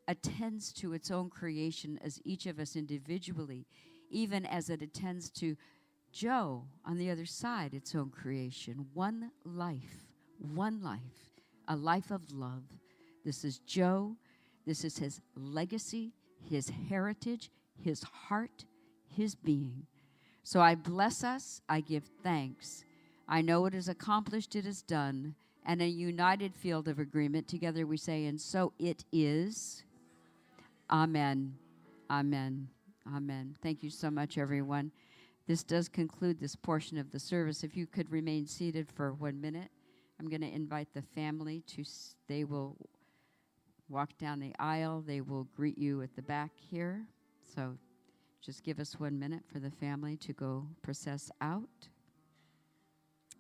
S1: attends to its own creation as each of us individually, even as it attends to Joe on the other side, its own creation. One life, a life of love. This is Joe. This is his legacy, his heritage, his heart, his being. So I bless us. I give thanks. I know it is accomplished, it is done, and a united field of agreement. Together we say, and so it is. Amen. Amen. Amen. Thank you so much, everyone. This does conclude this portion of the service. If you could remain seated for 1 minute, I'm going to invite the family to, they will walk down the aisle. They will greet you at the back here. So just give us 1 minute for the family to go process out.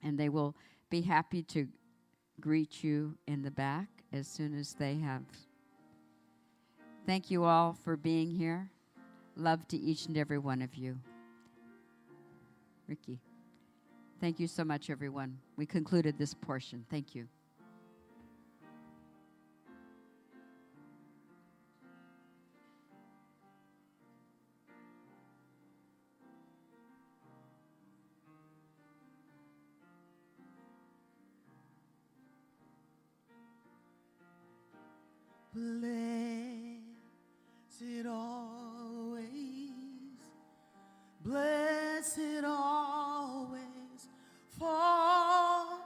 S1: And they will be happy to greet you in the back as soon as they have. Thank you all for being here. Love to each and every one of you. Ricky. Thank you so much, everyone. We concluded this portion. Thank you.
S2: Blessed always, blessed always, for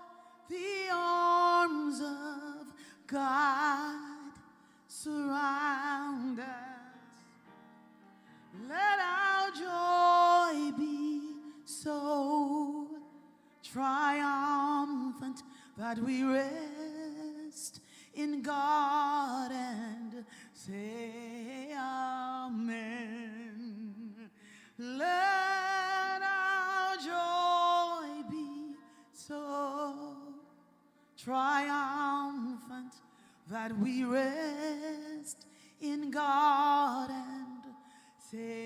S2: the arms of God surround us. Let our joy be so triumphant that we rest in God and say amen. Let our joy be so triumphant that we rest in God and say